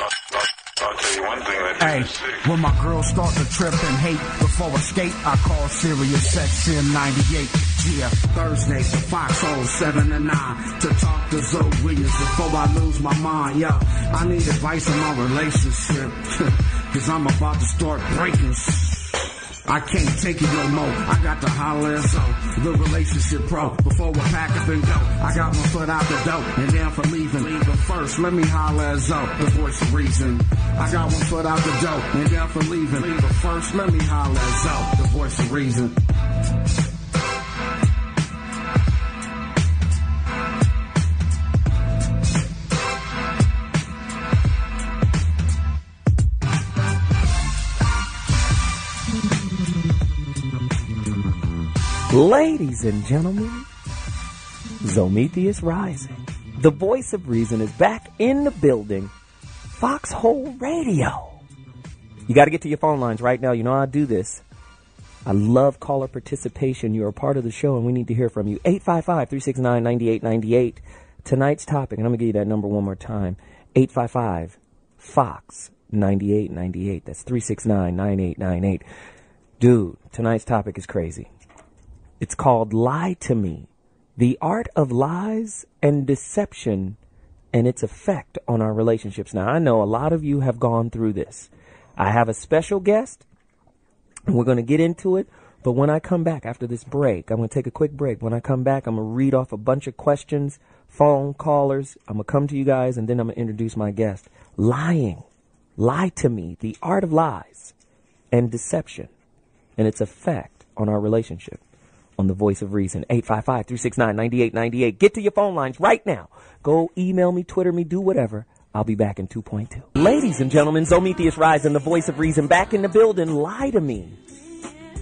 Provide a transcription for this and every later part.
I'll tell you one thing that Hey, when my girls start to trip and hate before escape, I call Sirius XM 98. Yeah, Thursday, Foxxhole 7 to 9 to talk to ZoWilliams before I lose my mind. Yo, I need advice on my relationship, cause I'm about to start breaking. I can't take it no more. I got to holler at Zo, the relationship pro. Before we pack up and go, I got my foot out the door and down for leaving. But first, let me holler at Zo, the voice of reason. I got one foot out the door and down for leaving. But first, let me holler at Zo, the voice of reason. Ladies and gentlemen, ZoWilliams Rising, the voice of reason, is back in the building. Foxxhole Radio. You got to get to your phone lines right now. You know how I do this. I love caller participation. You're a part of the show, and we need to hear from you. 855-369-9898. Tonight's topic, and I'm going to give you that number one more time. 855-FOX-9898. That's 369-9898. Dude, tonight's topic is crazy. It's called Lie to Me, the art of lies and deception and its effect on our relationships. Now, I know a lot of you have gone through this. I have a special guest, and we're going to get into it. But when I come back after this break, I'm going to take a quick break. When I come back, I'm going to read off a bunch of questions, phone callers. I'm going to come to you guys, and then I'm going to introduce my guest. Lying. Lie to Me, the art of lies and deception and its effect on our relationship. On the voice of reason, 855-369-9898. Get to your phone lines right now. Go email me, Twitter me, do whatever. I'll be back in 2.2. Ladies and gentlemen, ZoWilliams Rising, the voice of reason, back in the building. Lie to Me.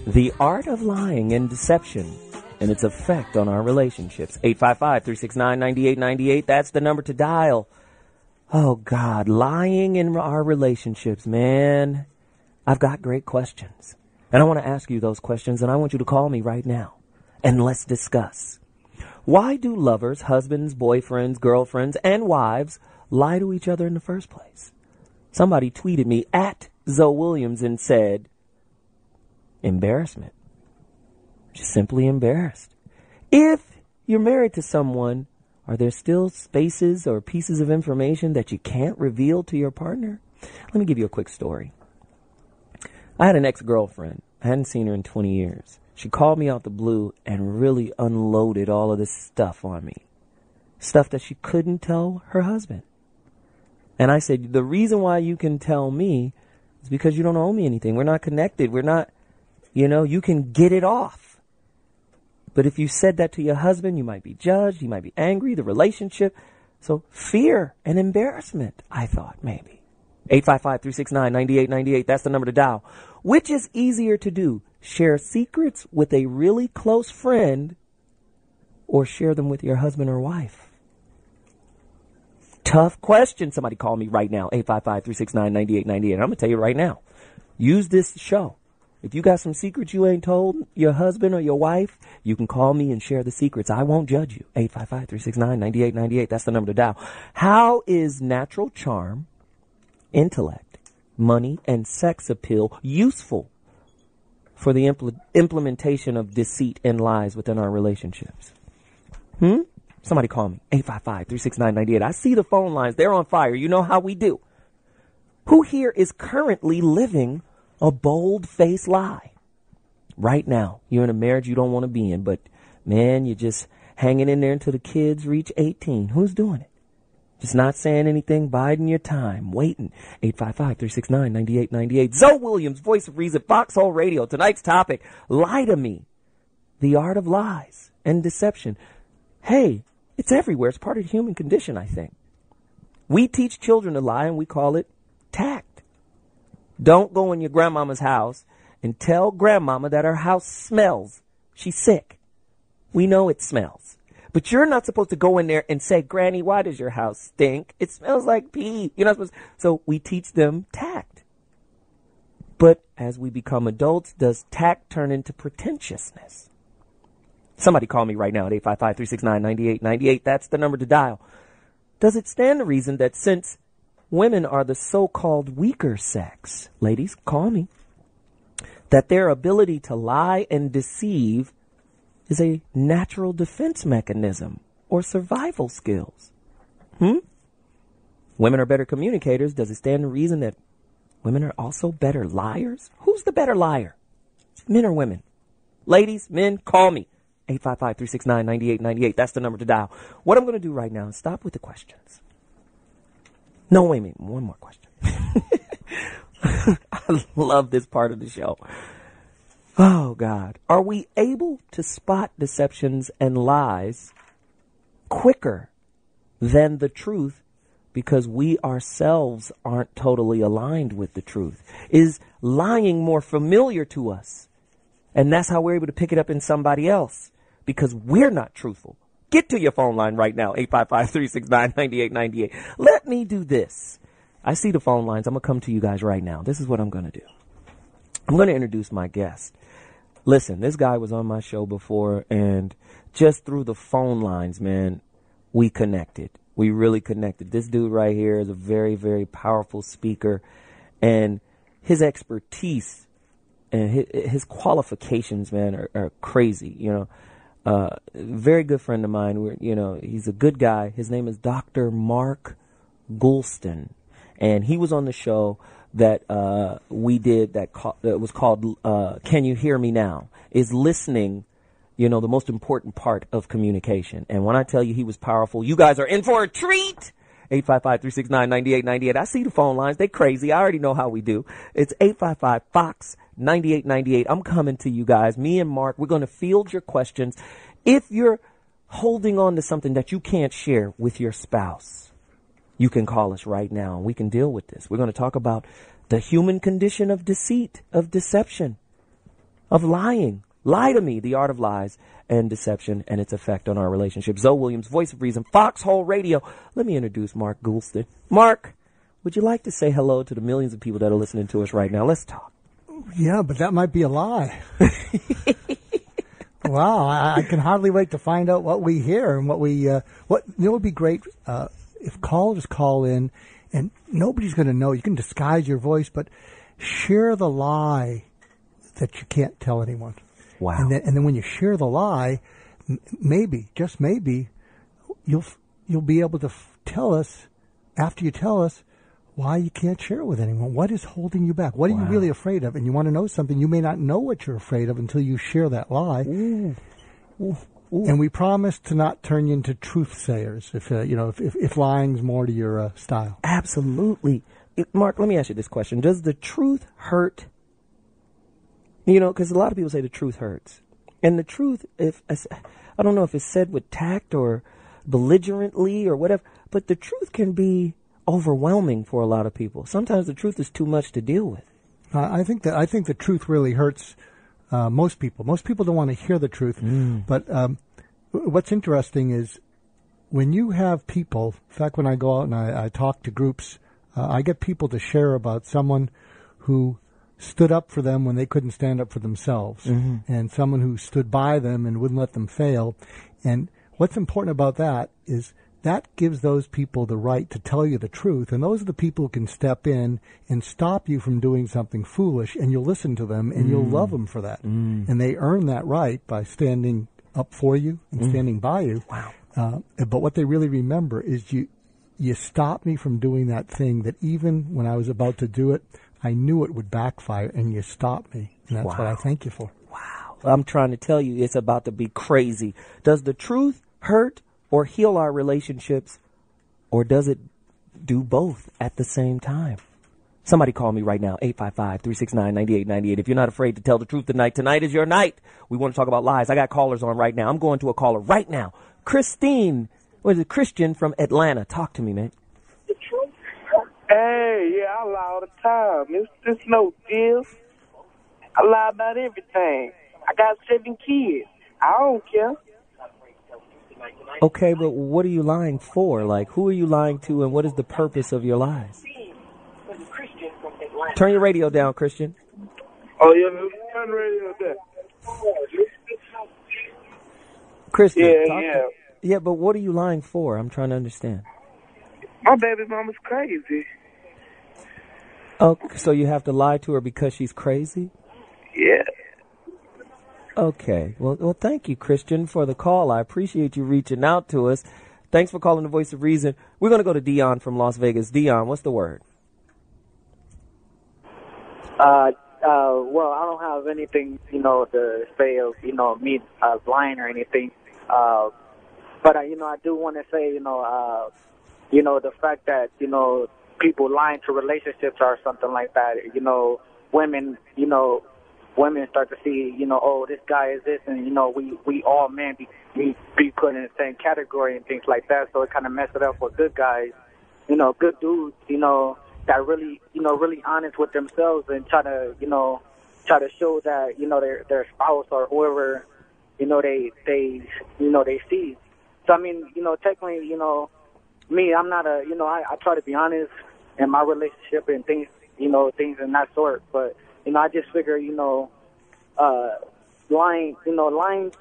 The art of lying and deception and its effect on our relationships. 855-369-9898. That's the number to dial. Oh, God, lying in our relationships, man. I've got great questions. And I want to ask you those questions, and I want you to call me right now. And let's discuss. Why do lovers, husbands, boyfriends, girlfriends, and wives lie to each other in the first place? Somebody tweeted me at ZoWilliams and said, embarrassment. Just simply embarrassed. If you're married to someone, are there still spaces or pieces of information that you can't reveal to your partner? Let me give you a quick story. I had an ex-girlfriend. I hadn't seen her in 20 years. She called me out the blue and really unloaded all of this stuff on me. Stuff that she couldn't tell her husband. And I said, the reason why you can tell me is because you don't owe me anything. We're not connected. We're not, you can get it off. But if you said that to your husband, you might be judged. You might be angry, the relationship. So fear and embarrassment, I thought, maybe. 855-369-9898. That's the number to dial. Which is easier to do? Share secrets with a really close friend or share them with your husband or wife? Tough question. Somebody call me right now. 855-369-9898. I'm going to tell you right now. Use this show. If you got some secrets you ain't told your husband or your wife, you can call me and share the secrets. I won't judge you. 855-369-9898. That's the number to dial. How is natural charm, intellect, money, and sex appeal useful for the implementation of deceit and lies within our relationships? Somebody call me. 855-369-98. I see the phone lines. They're on fire. You know how we do. Who here is currently living a bold-faced lie? Right now, you're in a marriage you don't want to be in, but, man, you're just hanging in there until the kids reach 18. Who's doing it? Just not saying anything, biding your time, waiting. 855-369-9898. ZoWilliams, voice of reason, Foxxhole Radio. Tonight's topic, lie to me. The art of lies and deception. Hey, it's everywhere. It's part of the human condition, I think. We teach children to lie, and we call it tact. Don't go in your grandmama's house and tell grandmama that her house smells. She's sick. We know it smells. But you're not supposed to go in there and say, Granny, why does your house stink? It smells like pee. You're not supposed to. So we teach them tact. But as we become adults, does tact turn into pretentiousness? Somebody call me right now at 855-369-9898. That's the number to dial. Does it stand to reason that since women are the so-called weaker sex. Ladies, call me. That their ability to lie and deceive is a natural defense mechanism or survival skills. Women are better communicators. Does it stand to reason that women are also better liars? Who's the better liar? Men or women? Ladies, men, call me. 855-369-9898. That's the number to dial. What I'm going to do right now is stop with the questions. No, wait a minute. One more question. I love this part of the show. Oh, God. Are we able to spot deceptions and lies quicker than the truth because we ourselves aren't totally aligned with the truth? Is lying more familiar to us? And that's how we're able to pick it up in somebody else because we're not truthful. Get to your phone line right now, 855-369-9898. Let me do this. I see the phone lines. I'm going to come to you guys right now. This is what I'm going to do. I'm going to introduce my guest. Listen, this guy was on my show before, and just through the phone lines, man, we connected. We really connected. This dude right here is a very, very powerful speaker, and his expertise and his qualifications, man, are crazy, you know. Very good friend of mine. He's a good guy. His name is Dr. Mark Goulston, and he was on the show that we did that was called Can You Hear Me Now? Is listening, the most important part of communication. And when I tell you he was powerful, you guys are in for a treat. 855-369-9898. I see the phone lines. They crazy. I already know how we do. It's 855-FOX-9898. I'm coming to you guys. Me and Mark, we're going to field your questions. If you're holding on to something that you can't share with your spouse, you can call us right now and we can deal with this. We're going to talk about the human condition of deceit, of deception, of lying. Lie to me, the art of lies and deception and its effect on our relationship. ZoWilliams, Voice of Reason, Foxxhole Radio. Let me introduce Mark Goulston. Mark, would you like to say hello to the millions of people that are listening to us right now? Let's talk. Yeah, but that might be a lie. Wow, I can hardly wait to find out what we hear and what would be great if callers call in and nobody's going to know. You can disguise your voice, but share the lie that you can't tell anyone. Wow. And then when you share the lie, maybe, just maybe, you'll be able to tell us, after you tell us, why you can't share it with anyone. What is holding you back? What are you really afraid of? And you want to know something, you may not know what you're afraid of until you share that lie. Ooh. Ooh. Ooh. And we promise to not turn you into truth-sayers if lying's more to your style. Absolutely. Mark, let me ask you this question. Does the truth hurt? Because a lot of people say the truth hurts. And the truth, I don't know if it's said with tact or belligerently or whatever, but the truth can be overwhelming for a lot of people. Sometimes the truth is too much to deal with. I think the truth really hurts most people. Most people don't want to hear the truth. But what's interesting is when you have people, in fact, when I go out and I talk to groups, I get people to share about someone who stood up for them when they couldn't stand up for themselves, and someone who stood by them and wouldn't let them fail. And what's important about that is that gives those people the right to tell you the truth, and those are the people who can step in and stop you from doing something foolish, and you'll listen to them, and you'll love them for that. And they earn that right by standing up for you and standing by you. Wow. But what they really remember is you stopped me from doing that thing that even when I was about to do it, I knew it would backfire, and you stopped me. And that's what I thank you for. Wow. I'm trying to tell you, it's about to be crazy. Does the truth hurt or heal our relationships, or does it do both at the same time? Somebody call me right now, 855-369-9898. If you're not afraid to tell the truth tonight is your night. We want to talk about lies. I got callers on right now. I'm going to a caller right now. Christine, Christian from Atlanta. Talk to me, man. Hey, yeah, I lie all the time. It's no deal. I lie about everything. I got 7 kids. I don't care. Okay, but what are you lying for? Like, who are you lying to, and what is the purpose of your lies? Turn your radio down, Christian. Oh, yeah, turn the radio down. Christian, Yeah, but what are you lying for? I'm trying to understand. My baby mama's crazy. Oh, so you have to lie to her because she's crazy? Yeah. Okay. Well, thank you, Christian, for the call. I appreciate you reaching out to us. Thanks for calling the Voice of Reason. We're going to go to Dion from Las Vegas. Dion, what's the word? Well, I don't have anything, to say of, me lying or anything. But, I do want to say, the fact that, people lying to relationships or something like that, women, women start to see, oh, this guy is this, and, we all men be put in the same category and things like that, so it kind of messes it up for good guys, good dudes, that really, really honest with themselves and try to show that, their spouse or whoever, they see. So, I mean, technically, me, I'm not I try to be honest in my relationship and things, things in that sort. But, I just figure, lying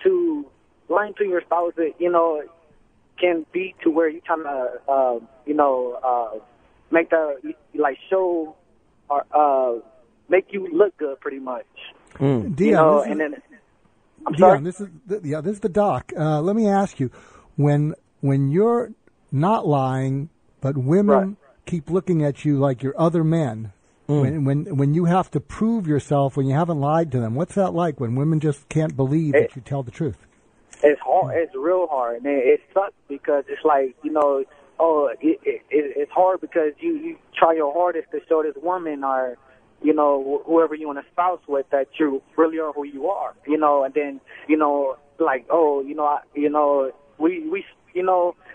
to your spouse, can be to where you kind of, make the, like, show or, make you look good pretty much. Dion, and then, Dion, this is the doc. Let me ask you, when you're not lying, but women keep looking at you like you're other men, when you have to prove yourself, when you haven't lied to them, what's that like when women just can't believe that you tell the truth? It's hard. It's real hard. And it sucks because it's like, it's hard because you try your hardest to show this woman or, whoever you want to spouse with that you really are who you are, and then, like, we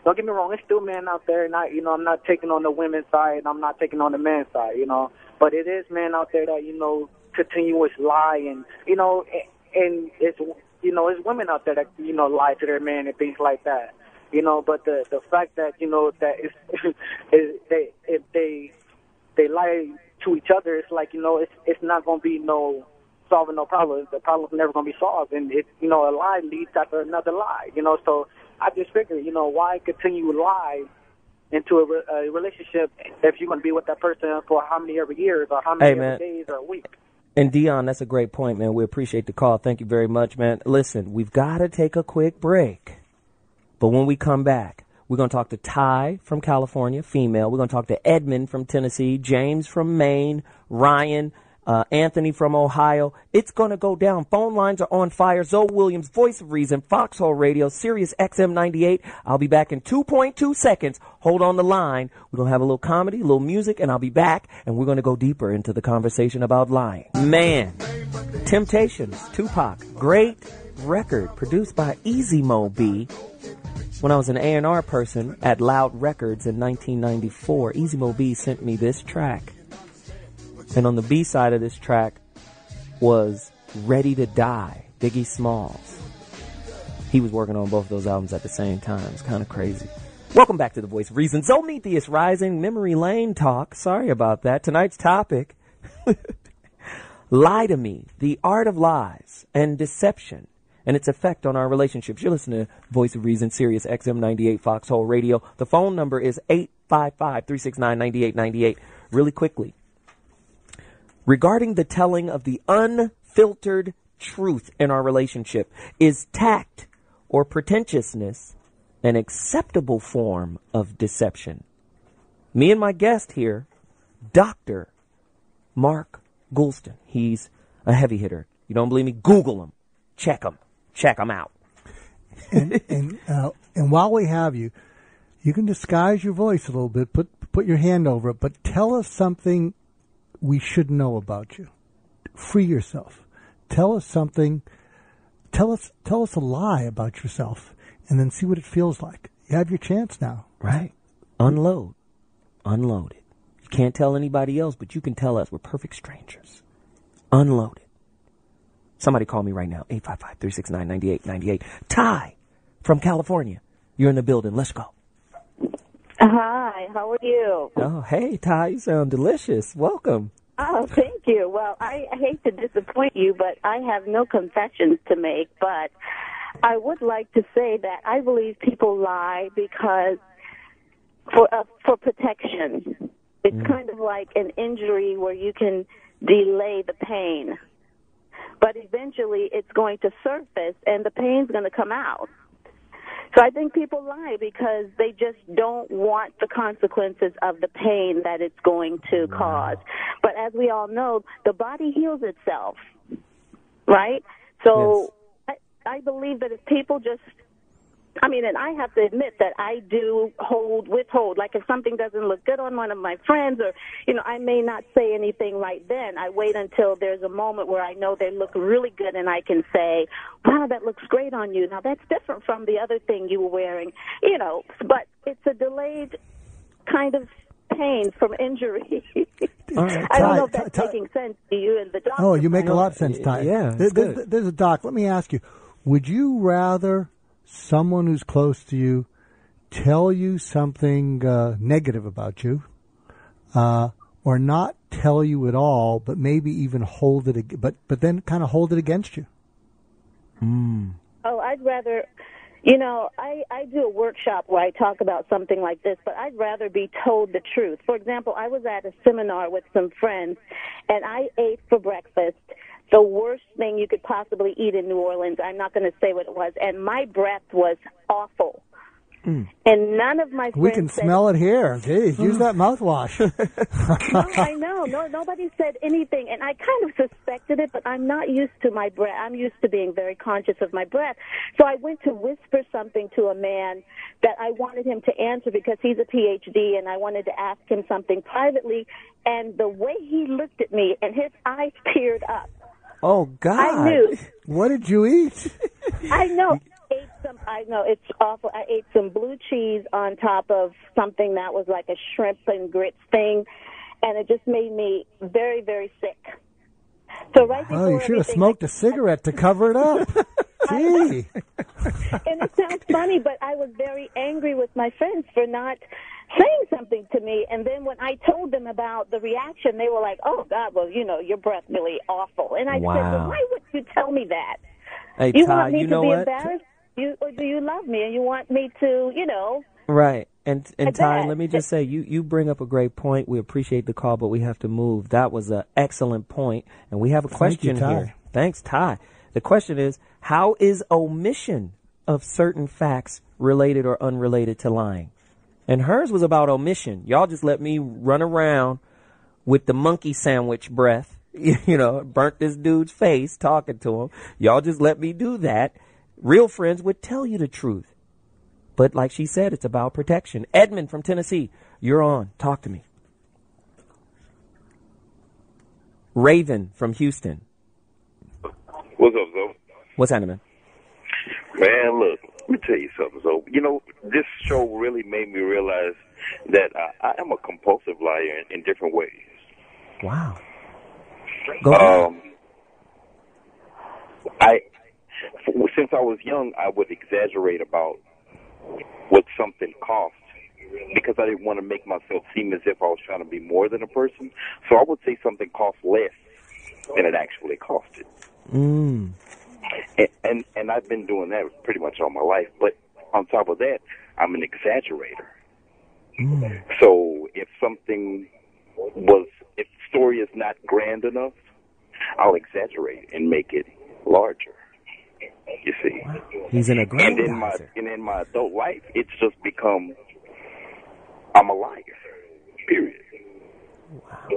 don't get me wrong, it's still men out there, and I'm not taking on the women's side, and I'm not taking on the men's side, but it is men out there that, continuous lie, and, and it's, it's women out there that, lie to their men and things like that, but the fact that, that if they lie to each other, it's like, it's not going to be solving no problems. The problem's never going to be solved, and a lie leads after another lie, so I just figured, why continue to lie into a relationship if you're going to be with that person for how many ever years or how many ever days or a week? And Dion, that's a great point, man. We appreciate the call. Thank you very much, man. Listen, we've got to take a quick break. But when we come back, we're going to talk to Ty from California, female. We're going to talk to Edmund from Tennessee, James from Maine, Ryan, Anthony from Ohio. It's going to go down. Phone lines are on fire. ZoWilliams, Voice of Reason, Foxxhole Radio, Sirius XM 98. I'll be back in 2.2 seconds. Hold on the line. We're going to have a little comedy, a little music, and I'll be back, and we're going to go deeper into the conversation about lying. Man, Temptations, Tupac, great record produced by Easy Mo B. When I was an A&R person at Loud Records in 1994, Easy Mo B sent me this track. And on the B side of this track was Ready to Die, Biggie Smalls. He was working on both of those albums at the same time. It's kind of crazy. Welcome back to the Voice of Reason. Zometheus Rising, Memory Lane talk. Sorry about that. Tonight's topic, Lie to Me, the art of lies and deception and its effect on our relationships. You're listening to Voice of Reason, Sirius XM 98, Foxxhole Radio. The phone number is 855-369-9898. Really quickly, regarding the telling of the unfiltered truth in our relationship, is tact or pretentiousness an acceptable form of deception? Me and my guest here, Dr. Mark Goulston. He's a heavy hitter. You don't believe me? Google him. Check him. Check him out. And while we have you, you can disguise your voice a little bit. Put your hand over it, but tell us something we should know about you. Free yourself. Tell us something. Tell us a lie about yourself, and then see what it feels like. You have your chance now. Right. Unload. Unload it. You can't tell anybody else, but you can tell us. We're perfect strangers. Unload it. Somebody call me right now. 855-369-9898. Ty from California. You're in the building. Let's go. Hi, how are you? Oh, hey, Ty, you sound delicious. Welcome. Oh, thank you. Well, I hate to disappoint you, but I have no confessions to make. But I would like to say that I believe people lie because for protection. It's kind of like an injury where you can delay the pain. But eventually it's going to surface and the pain's going to come out. So I think people lie because they just don't want the consequences of the pain that it's going to cause. But as we all know, the body heals itself, right? So I believe that if people just, and I have to admit that I do withhold. Like if something doesn't look good on one of my friends or, I may not say anything right then. I wait until there's a moment where I know they look really good and I can say, wow, that looks great on you. Now that's different from the other thing you were wearing, but it's a delayed kind of pain from injury. Right, I don't know if that's making sense to you and the doctor. Oh, you make a lot of sense, Ty. Yeah, there's a doc. Let me ask you, would you rather someone who's close to you tell you something negative about you, or not tell you at all, but maybe even hold it, but then kind of hold it against you? Oh, I'd rather, I do a workshop where I talk about something like this, but I'd rather be told the truth. For example, I was at a seminar with some friends, and I ate for breakfast the worst thing you could possibly eat in New Orleans. I'm not going to say what it was. And my breath was awful. And none of my friends We can smell it here. Geez, use that mouthwash. No, I know. No, nobody said anything. And I kind of suspected it, but I'm not used to my breath. I'm used to being very conscious of my breath. So I went to whisper something to a man that I wanted him to answer because he's a PhD, and I wanted to ask him something privately. And the way he looked at me, and his eyes teared up. Oh, God. I knew. What did you eat? I know. I know, it's awful. I ate some blue cheese on top of something that was like a shrimp and grits thing, and it just made me very, very sick. So right before you should have smoked a cigarette to cover it up. Gee. And it sounds funny, but I was very angry with my friends for not saying something to me. And then when I told them about the reaction, they were like, oh, God, well, your breath really awful. And I said, well, why would you tell me that? Hey, you Ty, want me to be what? embarrassed? Or do you love me and you want me to, Right. And Ty, let me just say, you bring up a great point. We appreciate the call, but we have to move. That was an excellent point. And we have a question here. Thanks, Ty. The question is, how is omission of certain facts related or unrelated to lying? And hers was about omission. Y'all just let me run around with the monkey sandwich breath, burnt this dude's face talking to him. Y'all just let me do that. Real friends would tell you the truth. But like she said, it's about protection. Edmund from Tennessee, you're on. Talk to me. Raven from Houston. What's up, Zo? What's happening, man? Man, look, let me tell you something, Zo. This show really made me realize that I am a compulsive liar in different ways. Wow. Go ahead. Since I was young, I would exaggerate about what something cost because I didn't want to make myself seem as if I was trying to be more than a person. So I would say something cost less than it actually costed. And I've been doing that pretty much all my life. But on top of that, I'm an exaggerator. So if the story is not grand enough, I'll exaggerate and make it larger. You see, wow. He's an aggrandizer. And in my adult life, it's just become I'm a liar. Period. Wow.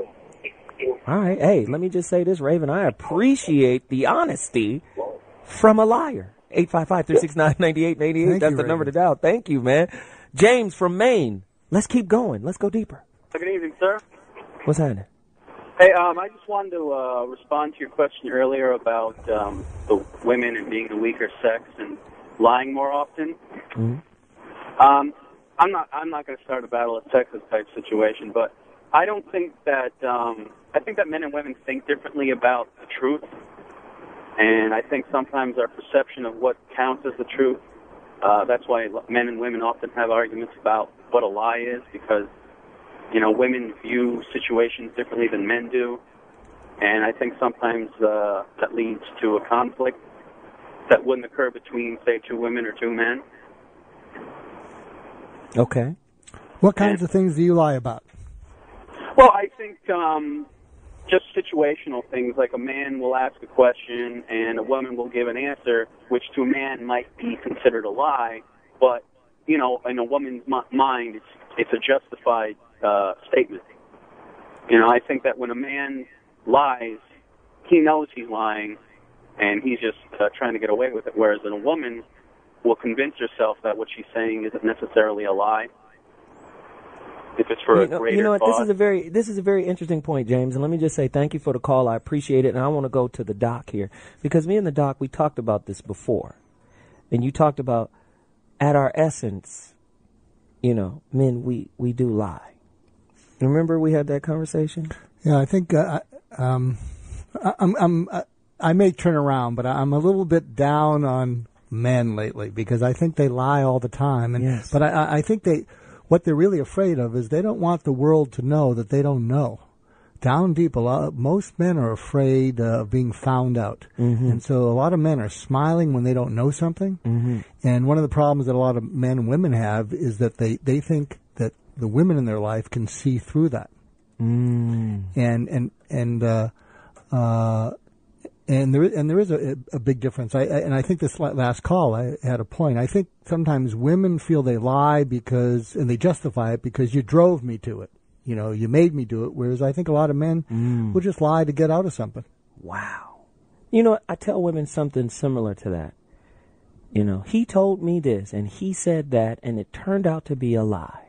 All right. Hey, let me just say this, Raven. I appreciate the honesty from a liar. 855-369-9888. That's the number to dial. Thank you, man. James from Maine. Let's keep going. Let's go deeper. Good evening, sir. What's happening? Hey, I just wanted to respond to your question earlier about the women and being the weaker sex and lying more often. Mm-hmm. I'm not going to start a battle of sexes type situation, but I don't think that I think that men and women think differently about the truth, and I think sometimes our perception of what counts as the truth. That's why men and women often have arguments about what a lie is, because women view situations differently than men do, and I think sometimes that leads to a conflict that wouldn't occur between, say, two women or two men. Okay. What kinds of things do you lie about? Well, I think just situational things, like a man will ask a question and a woman will give an answer, which to a man might be considered a lie, but, you know, in a woman's mind, it's a justified statement. You know, I think that when a man lies, he knows he's lying, and he's just trying to get away with it, whereas a woman will convince herself that what she's saying isn't necessarily a lie. If it's for a greater cause. This is a very interesting point, James. And let me just say thank you for the call. I appreciate it. And I want to go to the doc here because me and the doc, we talked about this before, and you talked about at our essence, you know, men we do lie. Remember we had that conversation? Yeah, I think I may turn around, but I'm a little bit down on men lately because I think they lie all the time. And yes. But I think what they're really afraid of is they don't want the world to know that they don't know. Down deep, most men are afraid of being found out. Mm-hmm. And so a lot of men are smiling when they don't know something. Mm-hmm. And one of the problems that a lot of men and women have is that they think that the women in their life can see through that. Mm. And there is a big difference. I think this last call, I had a point. I think sometimes women feel they lie and they justify it because you drove me to it. You know, you made me do it. Whereas I think a lot of men will just lie to get out of something. Wow. You know, I tell women something similar to that. You know, he told me this and he said that and it turned out to be a lie.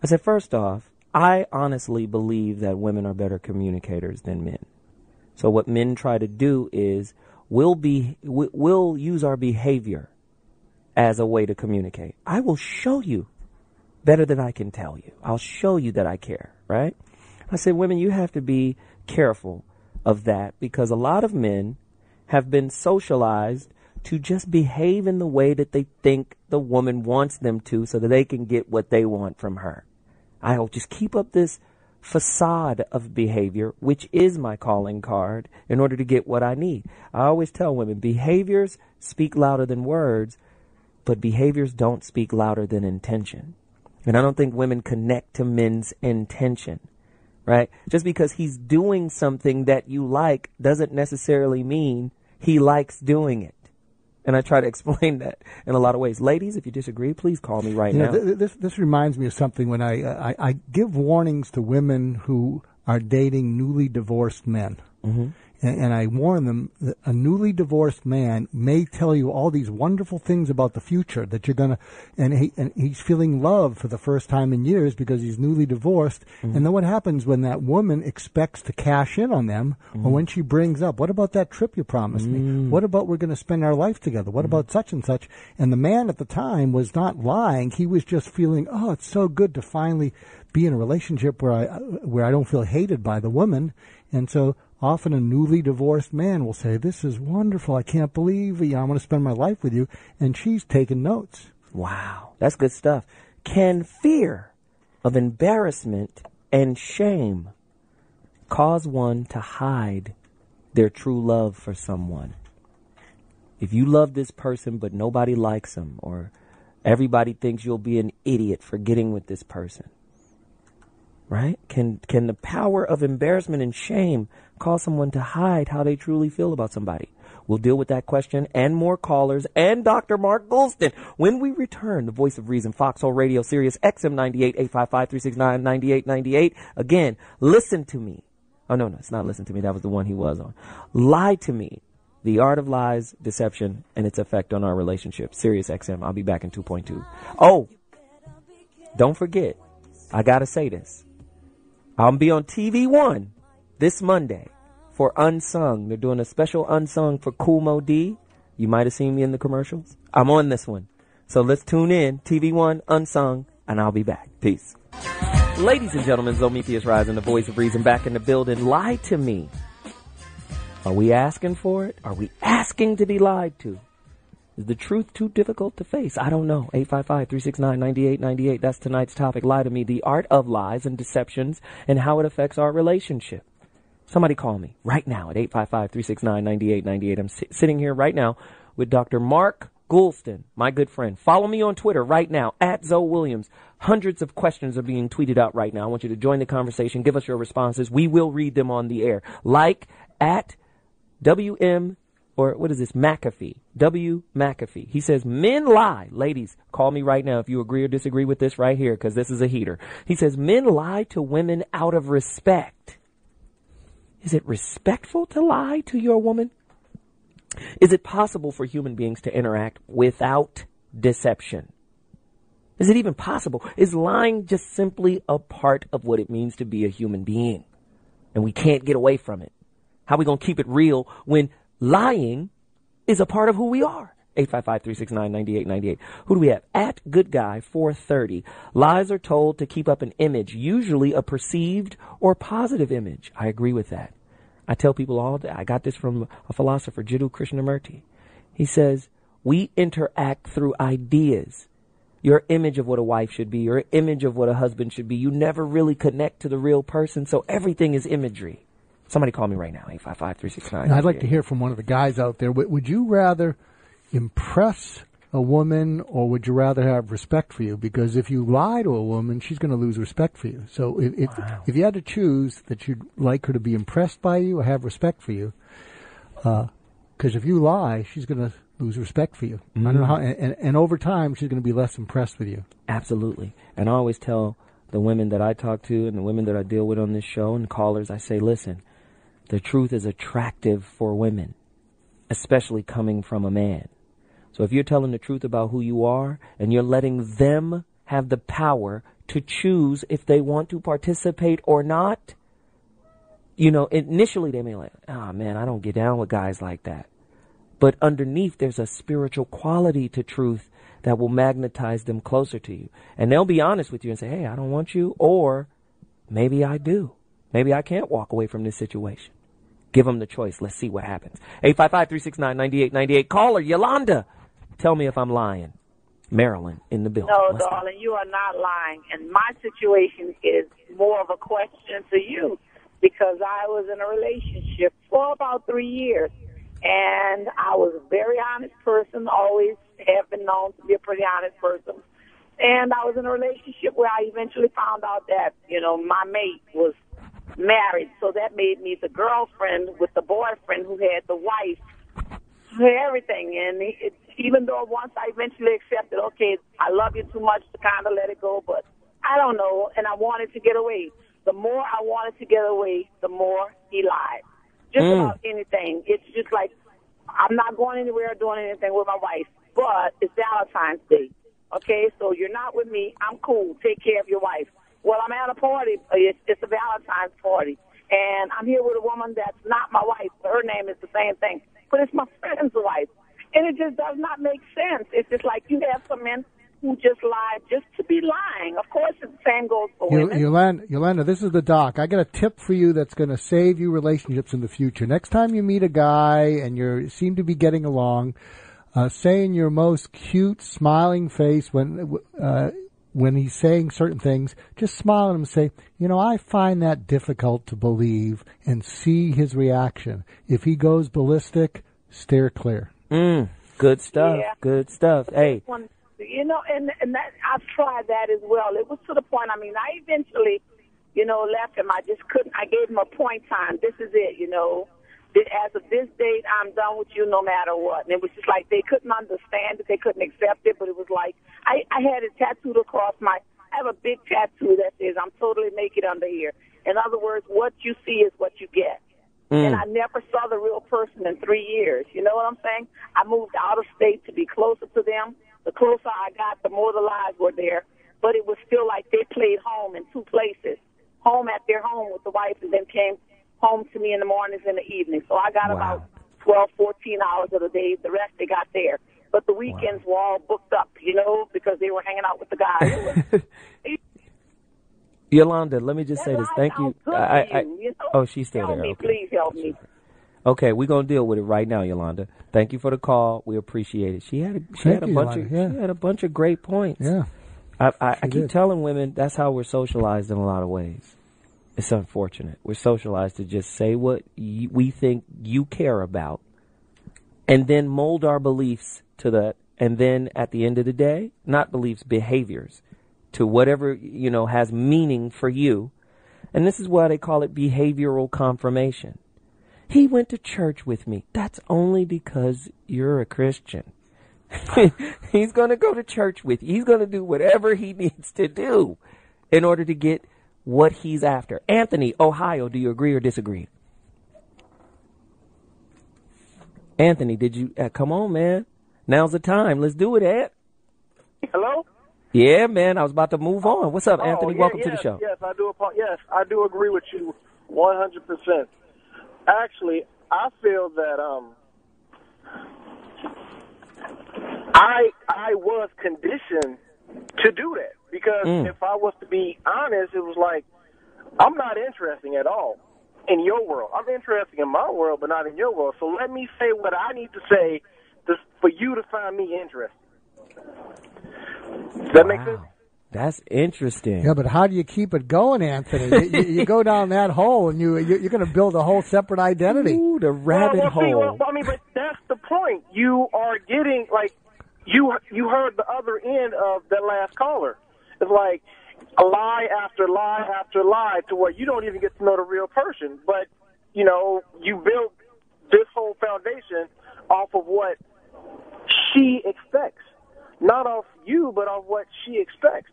I said, first off, I honestly believe that women are better communicators than men. So what men try to do is we'll use our behavior as a way to communicate. I will show you better than I can tell you. I'll show you that I care, right? I said, women, you have to be careful of that because a lot of men have been socialized to just behave in the way that they think the woman wants them to so that they can get what they want from her. I'll just keep up this facade of behavior, which is my calling card, in order to get what I need. I always tell women, behaviors speak louder than words, but behaviors don't speak louder than intention. And I don't think women connect to men's intention, right? Just because he's doing something that you like doesn't necessarily mean he likes doing it. And I try to explain that in a lot of ways. Ladies, if you disagree, please call me right now. This reminds me of something when I give warnings to women who are dating newly divorced men. Mm-hmm. And I warn them that a newly divorced man may tell you all these wonderful things about the future that you're going to, and he's feeling love for the first time in years because he's newly divorced. Mm-hmm. And then what happens when that woman expects to cash in on them, or when she brings up, what about that trip you promised me? What about we're going to spend our life together? What about such and such? And the man at the time was not lying. He was just feeling, oh, it's so good to finally be in a relationship where I don't feel hated by the woman. And so often a newly divorced man will say, this is wonderful. I can't believe I want to spend my life with you. And she's taking notes. Wow. That's good stuff. Can fear of embarrassment and shame cause one to hide their true love for someone? If you love this person but nobody likes them, or everybody thinks you'll be an idiot for getting with this person, right? Can the power of embarrassment and shame cause someone to hide how they truly feel about somebody? We'll deal with that question and more callers and Dr. Mark Goulston when we return. The Voice of Reason, Foxxhole Radio, Sirius XM 98, 855-369-9898. Again, listen to me. Oh, no, it's not listen to me. That was the one he was on. Lie to me. The Art of Lies, Deception, and its effect on our relationship. Sirius XM. I'll be back in 2.2. Oh, don't forget. I got to say this. I'll be on TV One this Monday for Unsung. They're doing a special Unsung for Kool Mo D. You might have seen me in the commercials. I'm on this one. So let's tune in. TV One, Unsung, and I'll be back. Peace. Ladies and gentlemen, Zometheus Rising, the Voice of Reason, back in the building. Lie to me. Are we asking for it? Are we asking to be lied to? Is the truth too difficult to face? I don't know. 855-369-9898. That's tonight's topic. Lie to me. The art of lies and deceptions and how it affects our relationship. Somebody call me right now at 855-369-9898. I'm sitting here right now with Dr. Mark Goulston, my good friend. Follow me on Twitter right now, at ZoWilliams. Hundreds of questions are being tweeted out right now. I want you to join the conversation. Give us your responses. We will read them on the air. Like at WM, or what is this, McAfee, W. McAfee. He says, men lie. Ladies, call me right now if you agree or disagree with this right here, because this is a heater. He says, men lie to women out of respect. Is it respectful to lie to your woman? Is it possible for human beings to interact without deception? Is it even possible? Is lying just simply a part of what it means to be a human being? And we can't get away from it. How are we going to keep it real when lying is a part of who we are? 855-369-9898. Who do we have? At GoodGuy430. Lies are told to keep up an image, usually a perceived or positive image. I agree with that. I tell people all day. I got this from a philosopher, Jiddu Krishnamurti. He says, we interact through ideas. Your image of what a wife should be, your image of what a husband should be. You never really connect to the real person, so everything is imagery. Somebody call me right now, 855-369. I'd like to hear from one of the guys out there. Would you rather impress a woman, or would you rather have respect for you? Because if you lie to a woman, she's going to lose respect for you. So if you had to choose that you'd like her to be impressed by you or have respect for you, because if you lie, she's going to lose respect for you. I don't know how, and over time, she's going to be less impressed with you. Absolutely. And I always tell the women that I talk to and the women that I deal with on this show and callers, I say, listen, the truth is attractive for women, especially coming from a man. So if you're telling the truth about who you are and you're letting them have the power to choose if they want to participate or not, you know, initially they may like, oh man, I don't get down with guys like that. But underneath there's a spiritual quality to truth that will magnetize them closer to you. And they'll be honest with you and say, hey, I don't want you, or maybe I do. Maybe I can't walk away from this situation. Give them the choice. Let's see what happens. 855-369-9898. Caller, Yolanda. Tell me if I'm lying. Marilyn in the building. No, darling, you are not lying. And my situation is more of a question to you, because I was in a relationship for about 3 years. And I was a very honest person, always have been known to be a pretty honest person. And I was in a relationship where I eventually found out that, you know, my mate was married. So that made me the girlfriend with the boyfriend who had the wife, who had everything. And even though once I eventually accepted, okay, I love you too much to kind of let it go, but I don't know, and I wanted to get away. The more I wanted to get away, the more he lied. Just about anything. It's just like, I'm not going anywhere doing anything with my wife, but it's Valentine's Day. Okay, so you're not with me. I'm cool. Take care of your wife. Well, I'm at a party. It's a Valentine's party, and I'm here with a woman that's not my wife. Her name is the same thing, but it's my friend's wife. And it just does not make sense. It's just like you have some men who just lie just to be lying. Of course, the same goes for women. Yolanda, this is the doc. I got a tip for you that's going to save you relationships in the future. Next time you meet a guy and you seem to be getting along, say in your most cute, smiling face when he's saying certain things, just smile at him and say, you know, I find that difficult to believe, and see his reaction. If he goes ballistic, steer clear. Good stuff. Yeah. Good stuff. Hey. You know, and that I've tried that as well. It was to the point, I mean, I eventually, you know, left him. I just couldn't. I gave him a point time. This is it, you know. As of this date, I'm done with you no matter what. And it was just like they couldn't understand it. They couldn't accept it. But it was like I had it tattooed across I have a big tattoo that says I'm totally naked under here. In other words, what you see is what you get. And I never saw the real person in 3 years. You know what I'm saying? I moved out of state to be closer to them. The closer I got, the more the lies were there. But it was still like they played home in two places. Home at their home with the wife, and then came home to me in the mornings and the evenings. So I got about 12, 14 hours of the day. The rest they got there. But the weekends were all booked up, you know, because they were hanging out with the guys. Yolanda, let me just say this. Thank you. You know? Oh, she's still help there. Me, okay. Please help me. Okay, we're gonna deal with it right now, Yolanda. Thank you for the call. We appreciate it. She had a bunch of great points. Yeah. I keep telling women that's how we're socialized in a lot of ways. It's unfortunate. We're socialized to just say what we think you care about, and then mold our beliefs to that and then at the end of the day, not beliefs, behaviors, to whatever, has meaning for you. And this is why they call it behavioral confirmation. He went to church with me. That's only because you're a Christian. He's going to go to church with you. He's going to do whatever he needs to do in order to get what he's after. Anthony, Ohio, do you agree or disagree? Anthony, did you come on, man? Now's the time. Let's do it, Ant. Hello? Yeah, man. I was about to move on. What's up, Anthony? Welcome to the show. Yes, I do agree with you 100%. Actually, I feel that I was conditioned to do that because if I was to be honest, it was like I'm not interested at all in your world. I'm interested in my world, but not in your world. So let me say what I need to say for you to find me interesting. Does that make sense? That's interesting. Yeah, but how do you keep it going, Anthony? you go down that hole, and you're going to build a whole separate identity. Ooh, the rabbit hole. But that's the point. You are getting, like, you heard the other end of that last caller. It's like a lie after lie after lie to where you don't even get to know the real person. But, you build this whole foundation off of what she expects. Not off you, but off what she expects.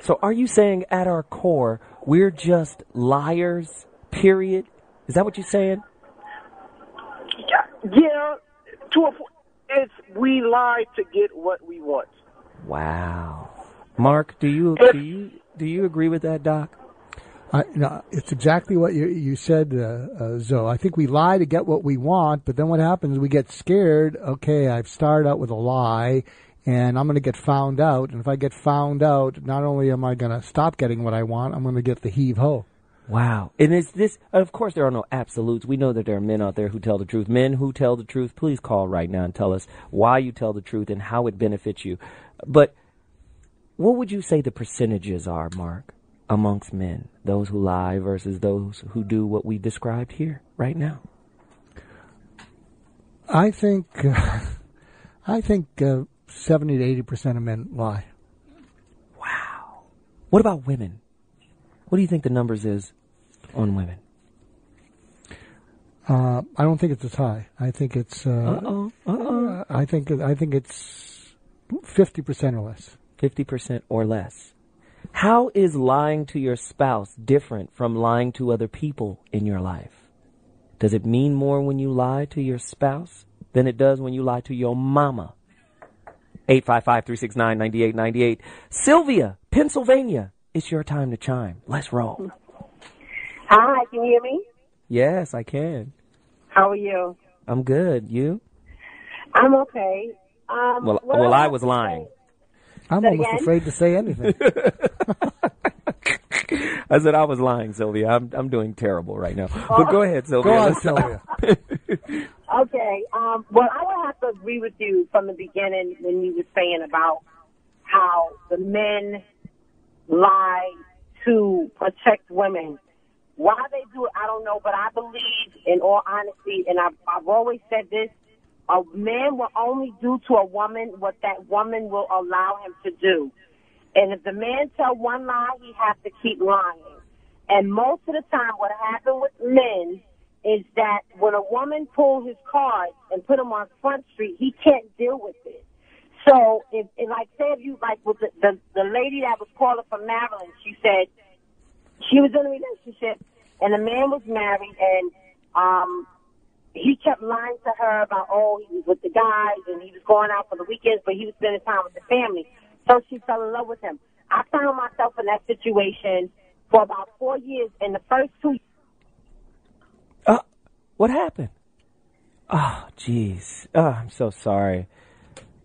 So are you saying at our core, we're just liars, period? Is that what you're saying? Yeah. To a point, we lie to get what we want. Wow. Mark, do you agree with that, Doc? No, it's exactly what you said, Zoe. I think we lie to get what we want, but then what happens? We get scared. Okay, I've started out with a lie, and I'm going to get found out. And if I get found out, not only am I going to stop getting what I want, I'm going to get the heave-ho. Wow. And is this, of course, there are no absolutes. We know that there are men out there who tell the truth. Men who tell the truth, please call right now and tell us why you tell the truth and how it benefits you. But what would you say the percentages are, Mark, amongst men, those who lie versus those who do what we described here right now? I think 70 to 80% of men lie. Wow. What about women? What do you think the numbers is on women? I don't think it's as high. I think it's. I think it's 50% or less. 50% or less. How is lying to your spouse different from lying to other people in your life? Does it mean more when you lie to your spouse than it does when you lie to your mama? 855-369-9898. Sylvia, Pennsylvania. It's your time to chime. Let's roll. Hi, can you hear me? Yes, I can. How are you? I'm good. You? I'm okay. Well, I was lying. I'm almost afraid to say anything. I said I was lying, Sylvia. I'm doing terrible right now. But go ahead, Sylvia. Go on, Sylvia. Okay. Well, I would have to agree with you from the beginning when you were saying about how the men lie to protect women. Why they do it, I don't know, but I believe, in all honesty, and I've always said this, a man will only do to a woman what that woman will allow him to do. And if the man tell one lie, he has to keep lying. And most of the time what happens with men is that when a woman pulls his card and put him on Front Street, he can't deal with it. So, if like, say if you, like, with the lady that was calling from Maryland, she said she was in a relationship and the man was married and, he kept lying to her about, he was with the guys and he was going out for the weekends, but he was spending time with the family. So she fell in love with him. I found myself in that situation for about 4 years. In the first 2 years. What happened? Oh, jeez. I'm so sorry.